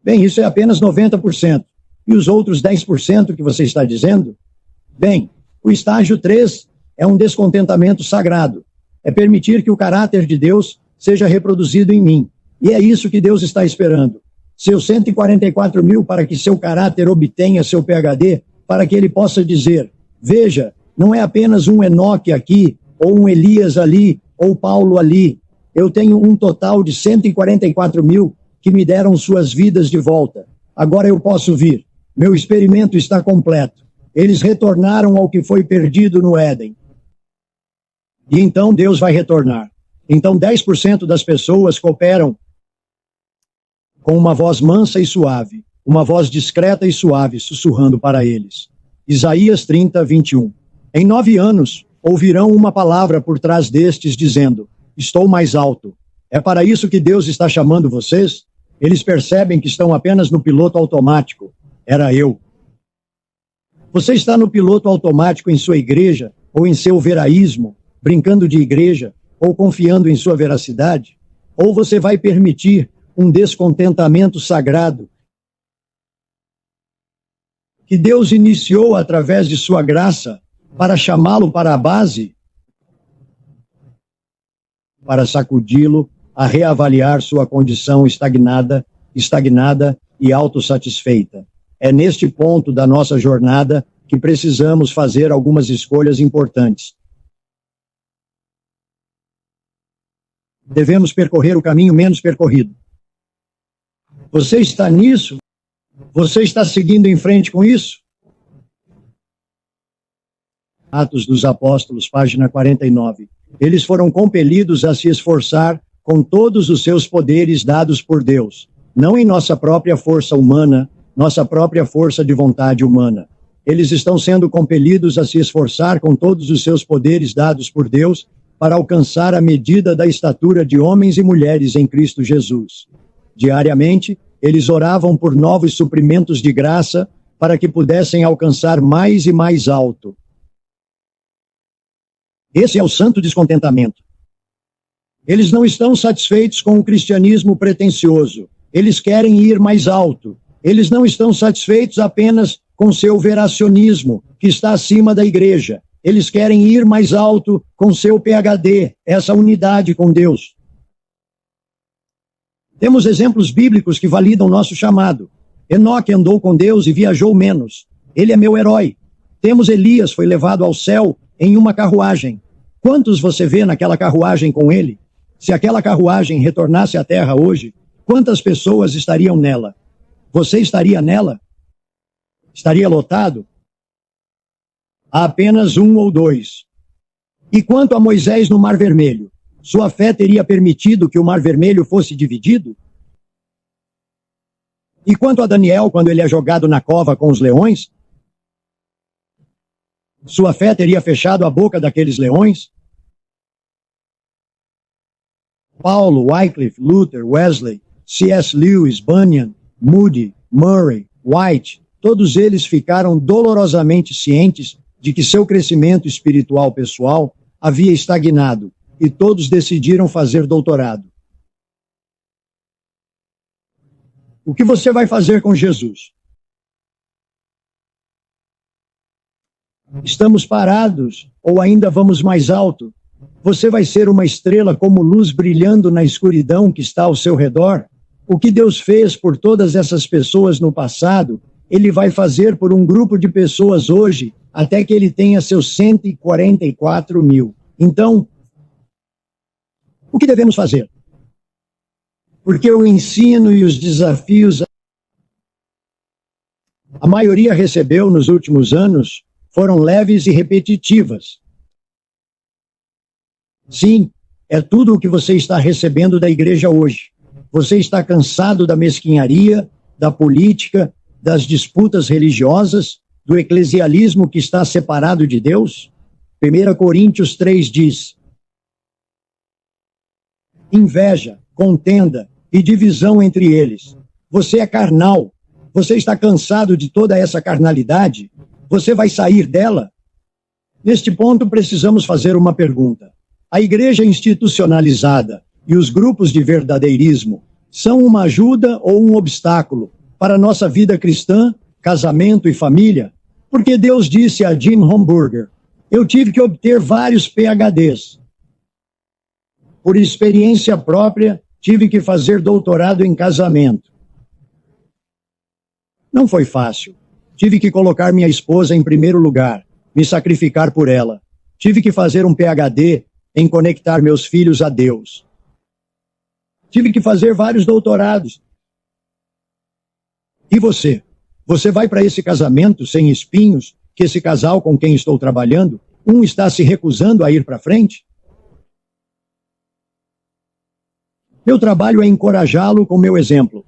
Bem, isso é apenas 90%. E os outros 10% que você está dizendo? Bem, o estágio 3 é um descontentamento sagrado. É permitir que o caráter de Deus seja reproduzido em mim. E é isso que Deus está esperando. Seus 144 mil para que seu caráter obtenha seu PhD, para que ele possa dizer, veja, não é apenas um Enoque aqui, ou um Elias ali, ou Paulo ali. Eu tenho um total de 144 mil que me deram suas vidas de volta. Agora eu posso vir. Meu experimento está completo. Eles retornaram ao que foi perdido no Éden. E então Deus vai retornar. Então 10% das pessoas cooperam com uma voz mansa e suave, uma voz discreta e suave, sussurrando para eles. Isaías 30:21. Em 9 anos, ouvirão uma palavra por trás destes, dizendo, estou mais alto. É para isso que Deus está chamando vocês? Eles percebem que estão apenas no piloto automático. Era eu. Você está no piloto automático em sua igreja, ou em seu veraísmo, brincando de igreja, ou confiando em sua veracidade? Ou você vai permitir um descontentamento sagrado que Deus iniciou através de sua graça para chamá-lo para a base, para sacudi-lo a reavaliar sua condição estagnada e autossatisfeita. É neste ponto da nossa jornada que precisamos fazer algumas escolhas importantes. Devemos percorrer o caminho menos percorrido. Você está nisso? Você está seguindo em frente com isso? Atos dos Apóstolos, página 49. Eles foram compelidos a se esforçar com todos os seus poderes dados por Deus, não em nossa própria força humana, nossa própria força de vontade humana. Eles estão sendo compelidos a se esforçar com todos os seus poderes dados por Deus para alcançar a medida da estatura de homens e mulheres em Cristo Jesus. Diariamente, eles oravam por novos suprimentos de graça para que pudessem alcançar mais e mais alto. Esse é o santo descontentamento. Eles não estão satisfeitos com o cristianismo pretensioso. Eles querem ir mais alto. Eles não estão satisfeitos apenas com seu veracionismo, que está acima da igreja. Eles querem ir mais alto com seu PhD, essa unidade com Deus. Temos exemplos bíblicos que validam nosso chamado. Enoque andou com Deus e viajou menos. Ele é meu herói. Temos Elias, foi levado ao céu em uma carruagem. Quantos você vê naquela carruagem com ele? Se aquela carruagem retornasse à terra hoje, quantas pessoas estariam nela? Você estaria nela? Estaria lotado? Há apenas 1 ou 2. E quanto a Moisés no Mar Vermelho? Sua fé teria permitido que o Mar Vermelho fosse dividido? E quanto a Daniel, quando ele é jogado na cova com os leões? Sua fé teria fechado a boca daqueles leões? Paulo, Wycliffe, Luther, Wesley, C.S. Lewis, Bunyan, Moody, Murray, White, todos eles ficaram dolorosamente cientes de que seu crescimento espiritual pessoal havia estagnado, e todos decidiram fazer doutorado. O que você vai fazer com Jesus? Estamos parados ou ainda vamos mais alto? Você vai ser uma estrela como luz brilhando na escuridão que está ao seu redor? O que Deus fez por todas essas pessoas no passado, Ele vai fazer por um grupo de pessoas hoje, até que Ele tenha seus 144 mil. Então, o que devemos fazer? Porque o ensino e os desafios a maioria recebeu nos últimos anos foram leves e repetitivas. Sim, é tudo o que você está recebendo da igreja hoje. Você está cansado da mesquinharia, da política, das disputas religiosas, do eclesialismo que está separado de Deus? 1 Coríntios 3 diz: inveja, contenda e divisão entre eles. Você é carnal. Você está cansado de toda essa carnalidade? Você vai sair dela? Neste ponto, precisamos fazer uma pergunta. A igreja institucionalizada e os grupos de verdadeirismo são uma ajuda ou um obstáculo para a nossa vida cristã, casamento e família? Porque Deus disse a Jim Homburger: eu tive que obter vários PhDs. Por experiência própria, tive que fazer doutorado em casamento. Não foi fácil. Tive que colocar minha esposa em primeiro lugar, me sacrificar por ela. Tive que fazer um PhD em conectar meus filhos a Deus. Tive que fazer vários doutorados. E você? Você vai para esse casamento sem espinhos, que esse casal com quem estou trabalhando, um está se recusando a ir para frente? Meu trabalho é encorajá-lo com meu exemplo.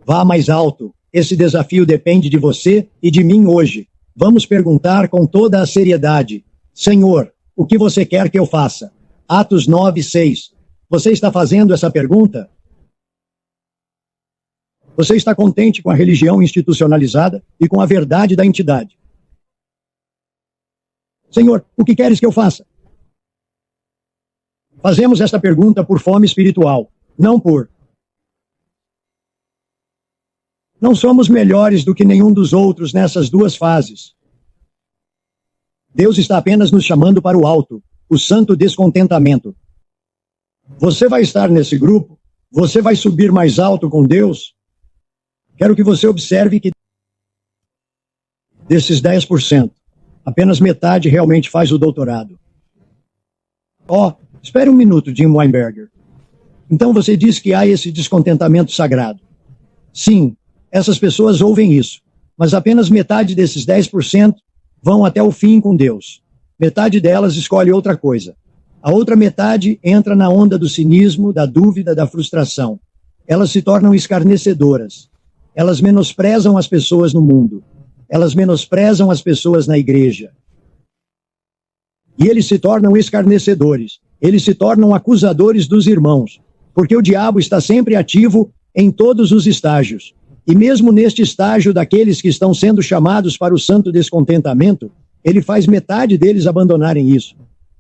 Vá mais alto. Esse desafio depende de você e de mim hoje. Vamos perguntar com toda a seriedade: Senhor, o que você quer que eu faça? Atos 9:6. Você está fazendo essa pergunta? Você está contente com a religião institucionalizada e com a verdade da entidade? Senhor, o que queres que eu faça? Fazemos esta pergunta por fome espiritual, não por... Não somos melhores do que nenhum dos outros nessas duas fases. Deus está apenas nos chamando para o alto, o santo descontentamento. Você vai estar nesse grupo? Você vai subir mais alto com Deus? Quero que você observe que desses 10%, apenas metade realmente faz o doutorado. Espere um minuto, Jim Weinberger. Então você diz que há esse descontentamento sagrado. Sim, essas pessoas ouvem isso, mas apenas metade desses 10% vão até o fim com Deus. Metade delas escolhe outra coisa. A outra metade entra na onda do cinismo, da dúvida, da frustração. Elas se tornam escarnecedoras. Elas menosprezam as pessoas no mundo. Elas menosprezam as pessoas na igreja. E eles se tornam escarnecedores. Eles se tornam acusadores dos irmãos, porque o diabo está sempre ativo em todos os estágios. E mesmo neste estágio daqueles que estão sendo chamados para o santo descontentamento, ele faz metade deles abandonarem isso.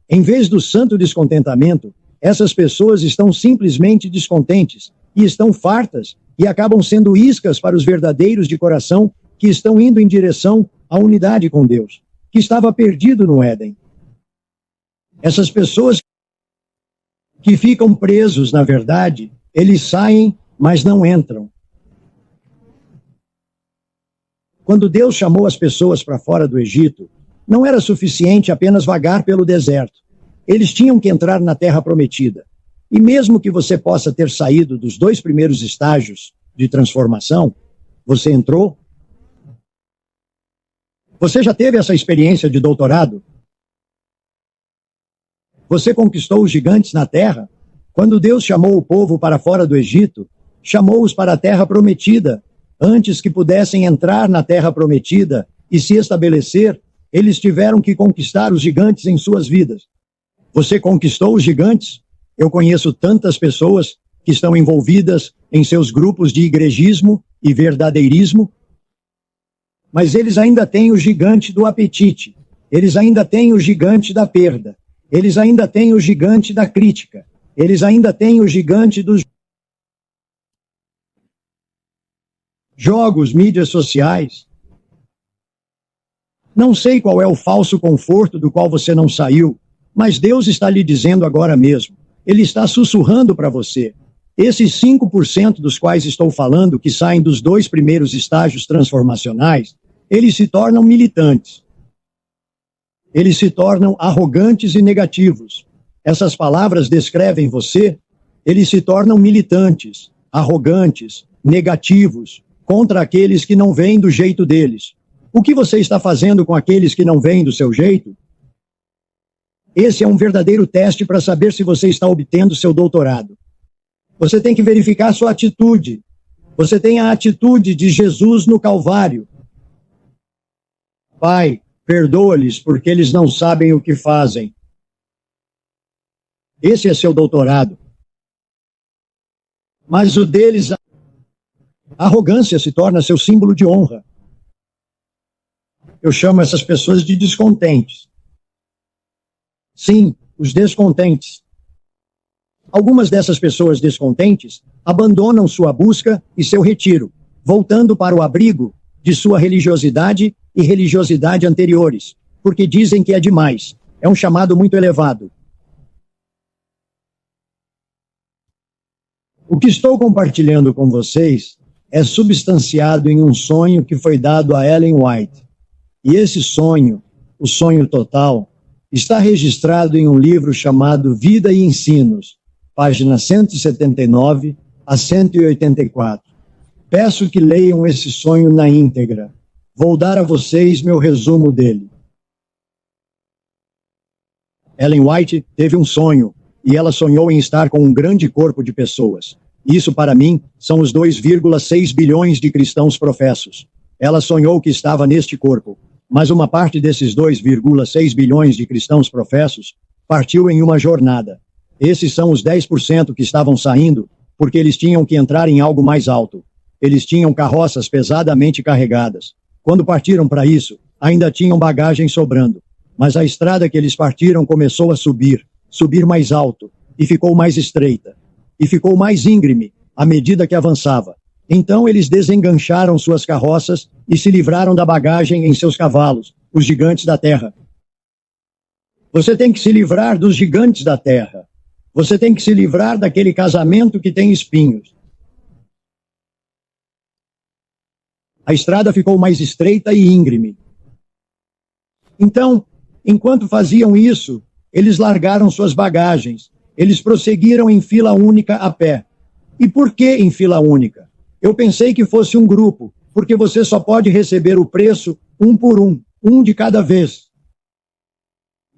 Em vez do santo descontentamento, essas pessoas estão simplesmente descontentes e estão fartas e acabam sendo iscas para os verdadeiros de coração que estão indo em direção à unidade com Deus, que estava perdido no Éden. Essas pessoas que ficam presos, na verdade, eles saem, mas não entram. Quando Deus chamou as pessoas para fora do Egito, não era suficiente apenas vagar pelo deserto. Eles tinham que entrar na terra prometida. E mesmo que você possa ter saído dos 2 primeiros estágios de transformação, você entrou? Você já teve essa experiência de doutorado? Você conquistou os gigantes na terra? Quando Deus chamou o povo para fora do Egito, chamou-os para a terra prometida. Antes que pudessem entrar na terra prometida e se estabelecer, eles tiveram que conquistar os gigantes em suas vidas. Você conquistou os gigantes? Eu conheço tantas pessoas que estão envolvidas em seus grupos de igrejismo e verdadeirismo, mas eles ainda têm o gigante do apetite, eles ainda têm o gigante da perda, eles ainda têm o gigante da crítica, eles ainda têm o gigante dos jogos, mídias sociais. Não sei qual é o falso conforto do qual você não saiu, mas Deus está lhe dizendo agora mesmo. Ele está sussurrando para você. Esses 5% dos quais estou falando, que saem dos 2 primeiros estágios transformacionais, eles se tornam militantes. Eles se tornam arrogantes e negativos. Essas palavras descrevem você. Eles se tornam militantes, arrogantes, negativos, contra aqueles que não vêm do jeito deles. O que você está fazendo com aqueles que não vêm do seu jeito? Esse é um verdadeiro teste para saber se você está obtendo seu doutorado. Você tem que verificar sua atitude. Você tem a atitude de Jesus no Calvário. Pai, perdoa-lhes porque eles não sabem o que fazem. Esse é seu doutorado. Mas o deles, a arrogância se torna seu símbolo de honra. Eu chamo essas pessoas de descontentes. Sim, os descontentes. Algumas dessas pessoas descontentes abandonam sua busca e seu retiro, voltando para o abrigo de sua religiosidade e religiosidade anteriores, porque dizem que é demais. É um chamado muito elevado. O que estou compartilhando com vocês é substanciado em um sonho que foi dado a Ellen White. E esse sonho, o sonho total, está registrado em um livro chamado Vida e Ensinos, páginas 179 a 184. Peço que leiam esse sonho na íntegra. Vou dar a vocês meu resumo dele. Ellen White teve um sonho, e ela sonhou em estar com um grande corpo de pessoas. Isso, para mim, são os 2,6 bilhões de cristãos professos. Ela sonhou que estava neste corpo, mas uma parte desses 2,6 bilhões de cristãos professos partiu em uma jornada. Esses são os 10% que estavam saindo, porque eles tinham que entrar em algo mais alto. Eles tinham carroças pesadamente carregadas. Quando partiram para isso, ainda tinham bagagem sobrando. Mas a estrada que eles partiram começou a subir mais alto, e ficou mais estreita, e ficou mais íngreme à medida que avançava. Então eles desengancharam suas carroças e se livraram da bagagem em seus cavalos, os gigantes da terra. Você tem que se livrar dos gigantes da terra. Você tem que se livrar daquele casamento que tem espinhos. A estrada ficou mais estreita e íngreme. Então, enquanto faziam isso, eles largaram suas bagagens. Eles prosseguiram em fila única a pé. E por que em fila única? Eu pensei que fosse um grupo, porque você só pode receber o preço um por um de cada vez.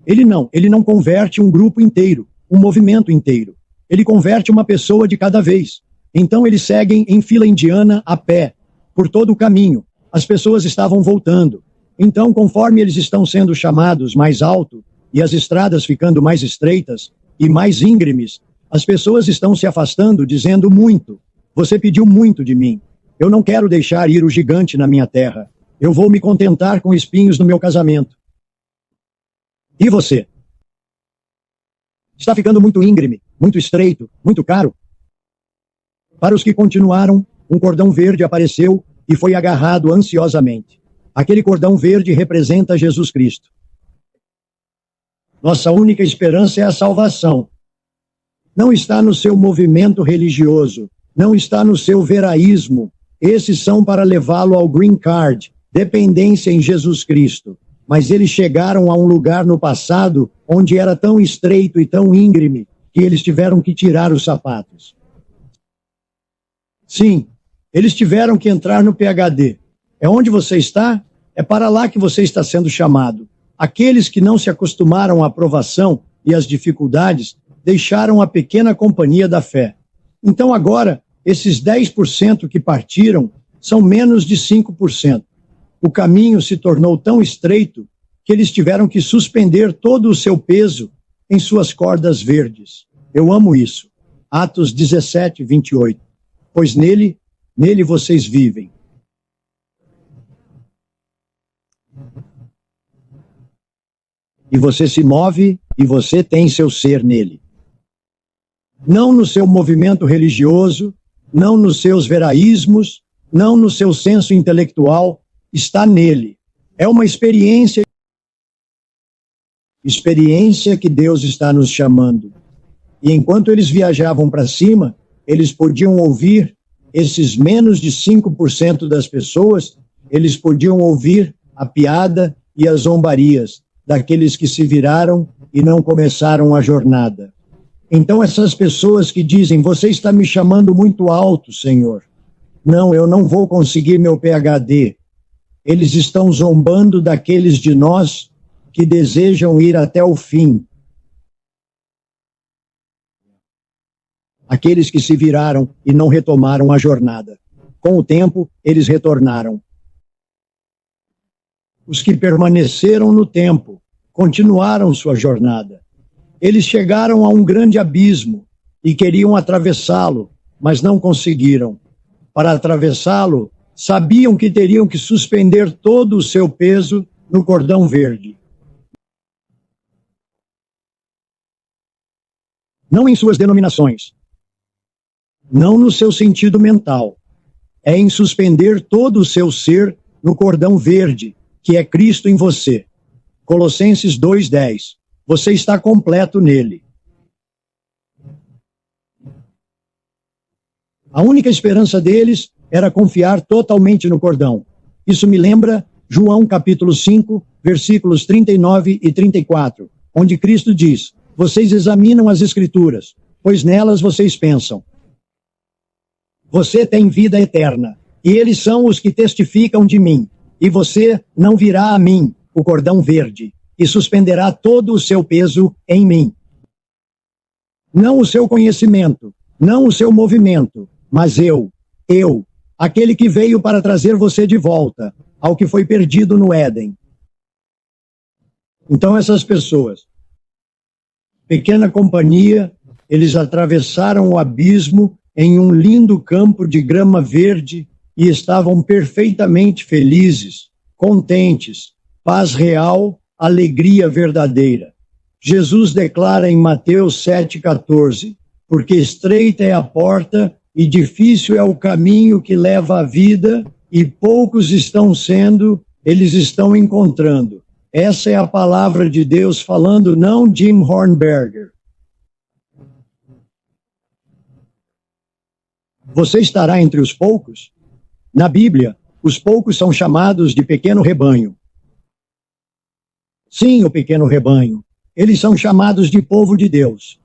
Ele não converte um grupo inteiro, um movimento inteiro. Ele converte uma pessoa de cada vez. Então eles seguem em fila indiana a pé, por todo o caminho. As pessoas estavam voltando. Então, conforme eles estão sendo chamados mais alto, e as estradas ficando mais estreitas e mais íngremes, as pessoas estão se afastando, dizendo muito. Você pediu muito de mim. Eu não quero deixar ir o gigante na minha terra. Eu vou me contentar com espinhos no meu casamento. E você? Está ficando muito íngreme, muito estreito, muito caro? Para os que continuaram, um cordão verde apareceu e foi agarrado ansiosamente. Aquele cordão verde representa Jesus Cristo. Nossa única esperança é a salvação. Não está no seu movimento religioso, não está no seu veraísmo. Esses são para levá-lo ao green card, dependência em Jesus Cristo. Mas eles chegaram a um lugar no passado onde era tão estreito e tão íngreme que eles tiveram que tirar os sapatos. Sim, eles tiveram que entrar no PhD. É onde você está? É para lá que você está sendo chamado. Aqueles que não se acostumaram à provação e às dificuldades deixaram a pequena companhia da fé. Então agora, esses 10% que partiram são menos de 5%. O caminho se tornou tão estreito que eles tiveram que suspender todo o seu peso em suas cordas verdes. Eu amo isso. Atos 17, 28. Pois nele vocês vivem. E você se move e você tem seu ser nele. Não no seu movimento religioso, não nos seus veraísmos, não no seu senso intelectual, está nele. É uma experiência que Deus está nos chamando. E enquanto eles viajavam para cima, eles podiam ouvir, esses menos de 5% das pessoas, eles podiam ouvir a piada e as zombarias daqueles que se viraram e não começaram a jornada. Então essas pessoas que dizem, você está me chamando muito alto, Senhor. Não, eu não vou conseguir meu PhD. Eles estão zombando daqueles de nós que desejam ir até o fim. Aqueles que se viraram e não retomaram a jornada. Com o tempo, eles retornaram. Os que permaneceram no tempo, continuaram sua jornada. Eles chegaram a um grande abismo e queriam atravessá-lo, mas não conseguiram. Para atravessá-lo, sabiam que teriam que suspender todo o seu peso no cordão verde. Não em suas denominações, não no seu sentido mental. É em suspender todo o seu ser no cordão verde, que é Cristo em você. Colossenses 2:10. Você está completo nele. A única esperança deles era confiar totalmente no cordão. Isso me lembra João capítulo 5, versículos 39 e 34, onde Cristo diz, vocês examinam as Escrituras, pois nelas vocês pensam. Você tem vida eterna, e eles são os que testificam de mim, e você não virá a mim, o cordão verde, e suspenderá todo o seu peso em mim. Não o seu conhecimento, não o seu movimento, mas eu, aquele que veio para trazer você de volta ao que foi perdido no Éden. Então essas pessoas, pequena companhia, eles atravessaram o abismo em um lindo campo de grama verde e estavam perfeitamente felizes, contentes, paz real, alegria verdadeira. Jesus declara em Mateus 7,14, porque estreita é a porta e difícil é o caminho que leva à vida, e poucos eles estão encontrando. Essa é a palavra de Deus falando, não Jim Hornberger. Você estará entre os poucos? Na Bíblia, os poucos são chamados de pequeno rebanho. Sim, o pequeno rebanho. Eles são chamados de povo de Deus.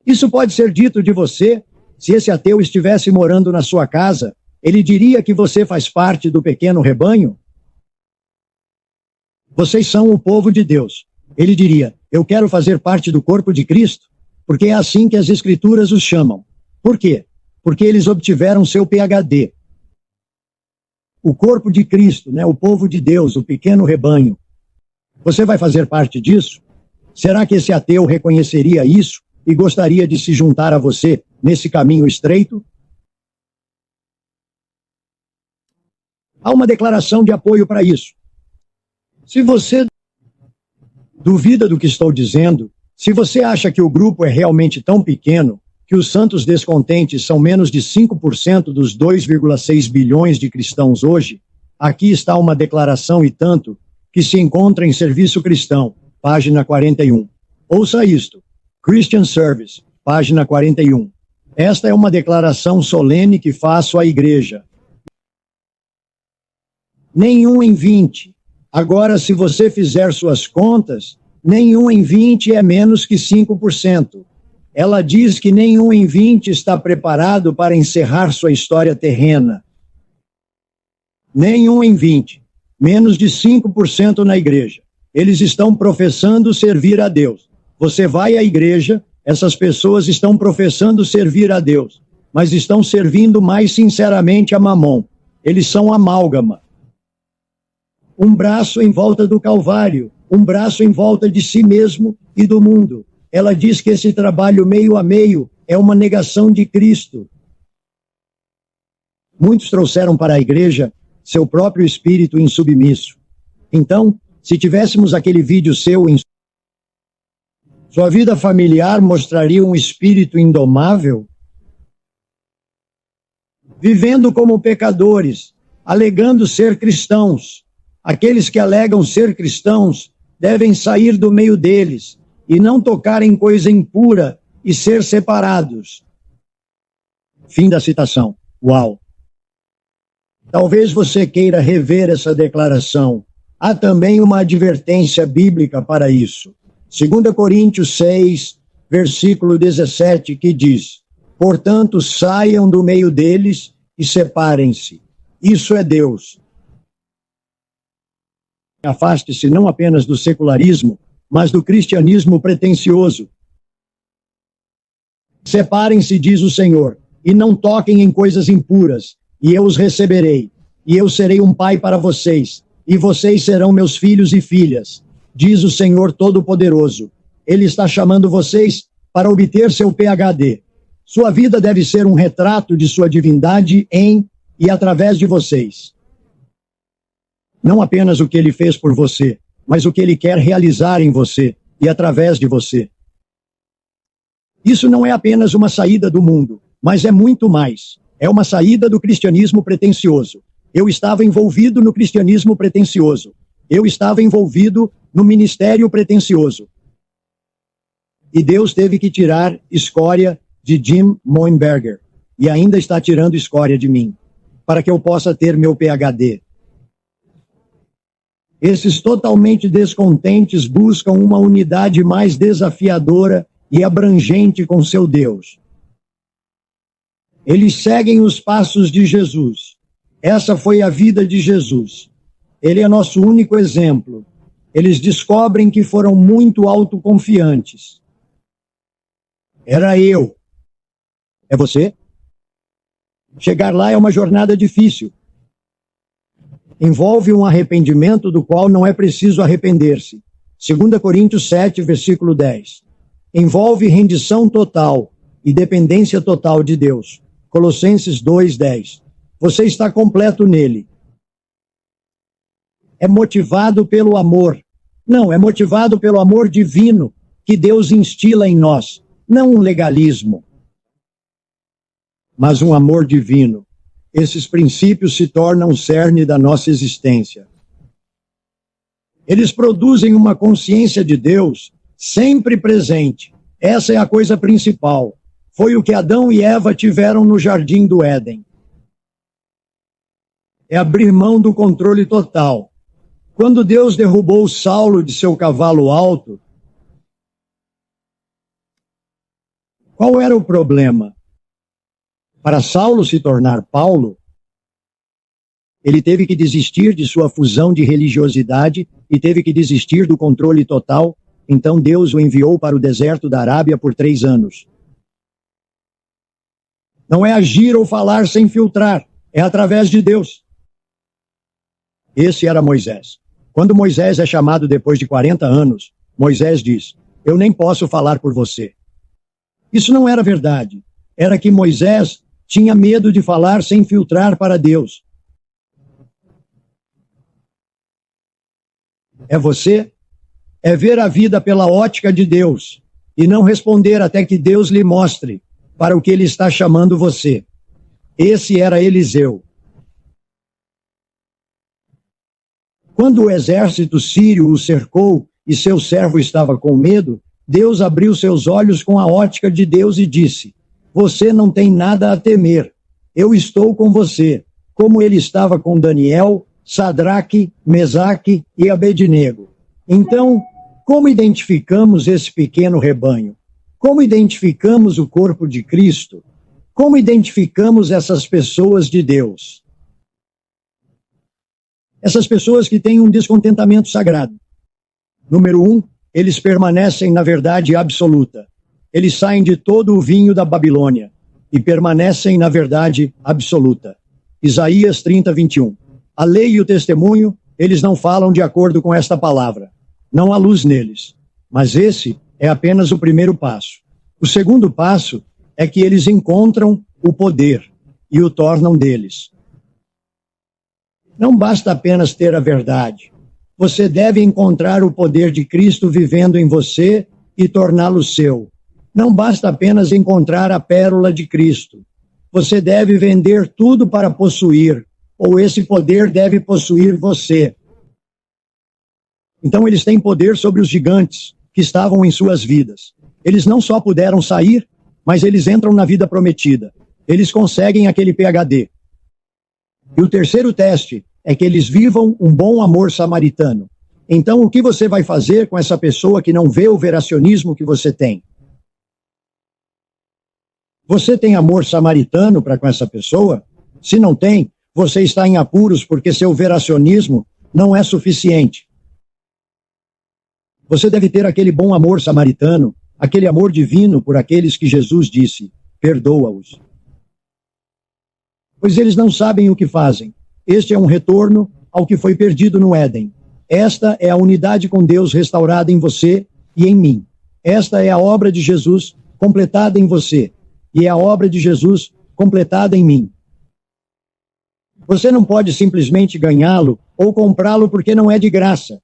Isso pode ser dito de você, se esse ateu estivesse morando na sua casa, ele diria que você faz parte do pequeno rebanho? Vocês são o povo de Deus. Ele diria, eu quero fazer parte do corpo de Cristo, porque é assim que as Escrituras os chamam. Por quê? Porque eles obtiveram seu PhD. O corpo de Cristo, o povo de Deus, o pequeno rebanho. Você vai fazer parte disso? Será que esse ateu reconheceria isso e gostaria de se juntar a você nesse caminho estreito? Há uma declaração de apoio para isso. Se você duvida do que estou dizendo, se você acha que o grupo é realmente tão pequeno, que os santos descontentes são menos de 5% dos 2,6 bilhões de cristãos hoje, aqui está uma declaração e tanto que se encontra em Serviço Cristão, página 41. Ouça isto. Christian Service, página 41. Esta é uma declaração solene que faço à igreja. Nenhum em 20. Agora, se você fizer suas contas, nenhum em 20 é menos que 5%. Ela diz que nenhum em 20 está preparado para encerrar sua história terrena. Nenhum em 20. Menos de 5% na igreja. Eles estão professando servir a Deus. Você vai à igreja, essas pessoas estão professando servir a Deus, mas estão servindo mais sinceramente a Mamon. Eles são amálgama. Um braço em volta do Calvário, um braço em volta de si mesmo e do mundo. ela diz que esse trabalho meio a meio é uma negação de Cristo. Muitos trouxeram para a igreja seu próprio espírito insubmisso. Então, se tivéssemos aquele vídeo seu em sua vida familiar, mostraria um espírito indomável? Vivendo como pecadores, alegando ser cristãos. Aqueles que alegam ser cristãos devem sair do meio deles e não tocar em coisa impura e ser separados. Fim da citação. Uau! Talvez você queira rever essa declaração. Há também uma advertência bíblica para isso. 2 Coríntios 6, versículo 17, que diz: portanto, saiam do meio deles e separem-se. Isso é Deus. Afaste-se não apenas do secularismo, mas do cristianismo pretensioso. Separem-se, diz o Senhor, e não toquem em coisas impuras, e eu os receberei, e eu serei um pai para vocês, e vocês serão meus filhos e filhas, diz o Senhor Todo-Poderoso. Ele está chamando vocês para obter seu PhD. Sua vida deve ser um retrato de sua divindade em e através de vocês. Não apenas o que ele fez por você, mas o que ele quer realizar em você e através de você. Isso não é apenas uma saída do mundo, mas é muito mais. É uma saída do cristianismo pretensioso. Eu estava envolvido no cristianismo pretensioso. Eu estava envolvido no ministério pretensioso. E Deus teve que tirar escória de Jim Moenberger. E ainda está tirando escória de mim, para que eu possa ter meu PhD. Esses totalmente descontentes buscam uma unidade mais desafiadora e abrangente com seu Deus. Eles seguem os passos de Jesus. Essa foi a vida de Jesus. Ele é nosso único exemplo. Eles descobrem que foram muito autoconfiantes. Era eu. É você? Chegar lá é uma jornada difícil. Envolve um arrependimento do qual não é preciso arrepender-se. 2 Coríntios 7, versículo 10. Envolve rendição total e dependência total de Deus. Colossenses 2:10. Você está completo nele. É motivado pelo amor. Não, é motivado pelo amor divino que Deus instila em nós. Não um legalismo, mas um amor divino. Esses princípios se tornam o cerne da nossa existência. Eles produzem uma consciência de Deus sempre presente. Essa é a coisa principal. Foi o que Adão e Eva tiveram no jardim do Éden. É abrir mão do controle total. Quando Deus derrubou Saulo de seu cavalo alto, qual era o problema? Para Saulo se tornar Paulo, ele teve que desistir de sua fusão de religiosidade e teve que desistir do controle total. Então Deus o enviou para o deserto da Arábia por 3 anos. Não é agir ou falar sem filtrar, é através de Deus. Esse era Moisés. Quando Moisés é chamado depois de 40 anos, Moisés diz: eu nem posso falar por você. Isso não era verdade. Era que Moisés tinha medo de falar sem filtrar para Deus. É você? É ver a vida pela ótica de Deus e não responder até que Deus lhe mostre para o que ele está chamando você. Esse era Eliseu. Quando o exército sírio o cercou e seu servo estava com medo, Deus abriu seus olhos com a ótica de Deus e disse: você não tem nada a temer. Eu estou com você, como ele estava com Daniel, Sadraque, Mesaque e Abednego. Então, como identificamos esse pequeno rebanho? Como identificamos o corpo de Cristo? Como identificamos essas pessoas de Deus? Essas pessoas que têm um descontentamento sagrado. Número 1, eles permanecem na verdade absoluta. Eles saem de todo o vinho da Babilônia e permanecem na verdade absoluta. Isaías 30:21. A lei e o testemunho, eles não falam de acordo com esta palavra. Não há luz neles. Mas esse é apenas o primeiro passo. O segundo passo é que eles encontram o poder e o tornam deles. Não basta apenas ter a verdade. Você deve encontrar o poder de Cristo vivendo em você e torná-lo seu. Não basta apenas encontrar a pérola de Cristo. Você deve vender tudo para possuir, ou esse poder deve possuir você. Então eles têm poder sobre os gigantes que estavam em suas vidas. Eles não só puderam sair, mas eles entram na vida prometida. Eles conseguem aquele PhD. E o terceiro teste é que eles vivam um bom amor samaritano. Então, o que você vai fazer com essa pessoa que não vê o veracionismo que você tem? Você tem amor samaritano para com essa pessoa? Se não tem, você está em apuros porque seu veracionismo não é suficiente. Você deve ter aquele bom amor samaritano, aquele amor divino por aqueles que Jesus disse, perdoa-os. Pois eles não sabem o que fazem. Este é um retorno ao que foi perdido no Éden. Esta é a unidade com Deus restaurada em você e em mim. Esta é a obra de Jesus completada em você, e é a obra de Jesus completada em mim. Você não pode simplesmente ganhá-lo ou comprá-lo porque não é de graça.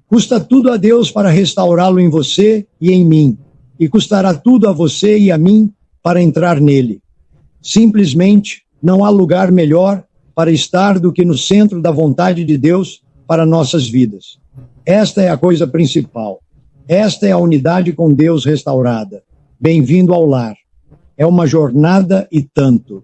Custa tudo a Deus para restaurá-lo em você e em mim, e custará tudo a você e a mim para entrar nele. Simplesmente não há lugar melhor para estar do que no centro da vontade de Deus para nossas vidas. Esta é a coisa principal. Esta é a unidade com Deus restaurada. Bem-vindo ao lar. É uma jornada e tanto.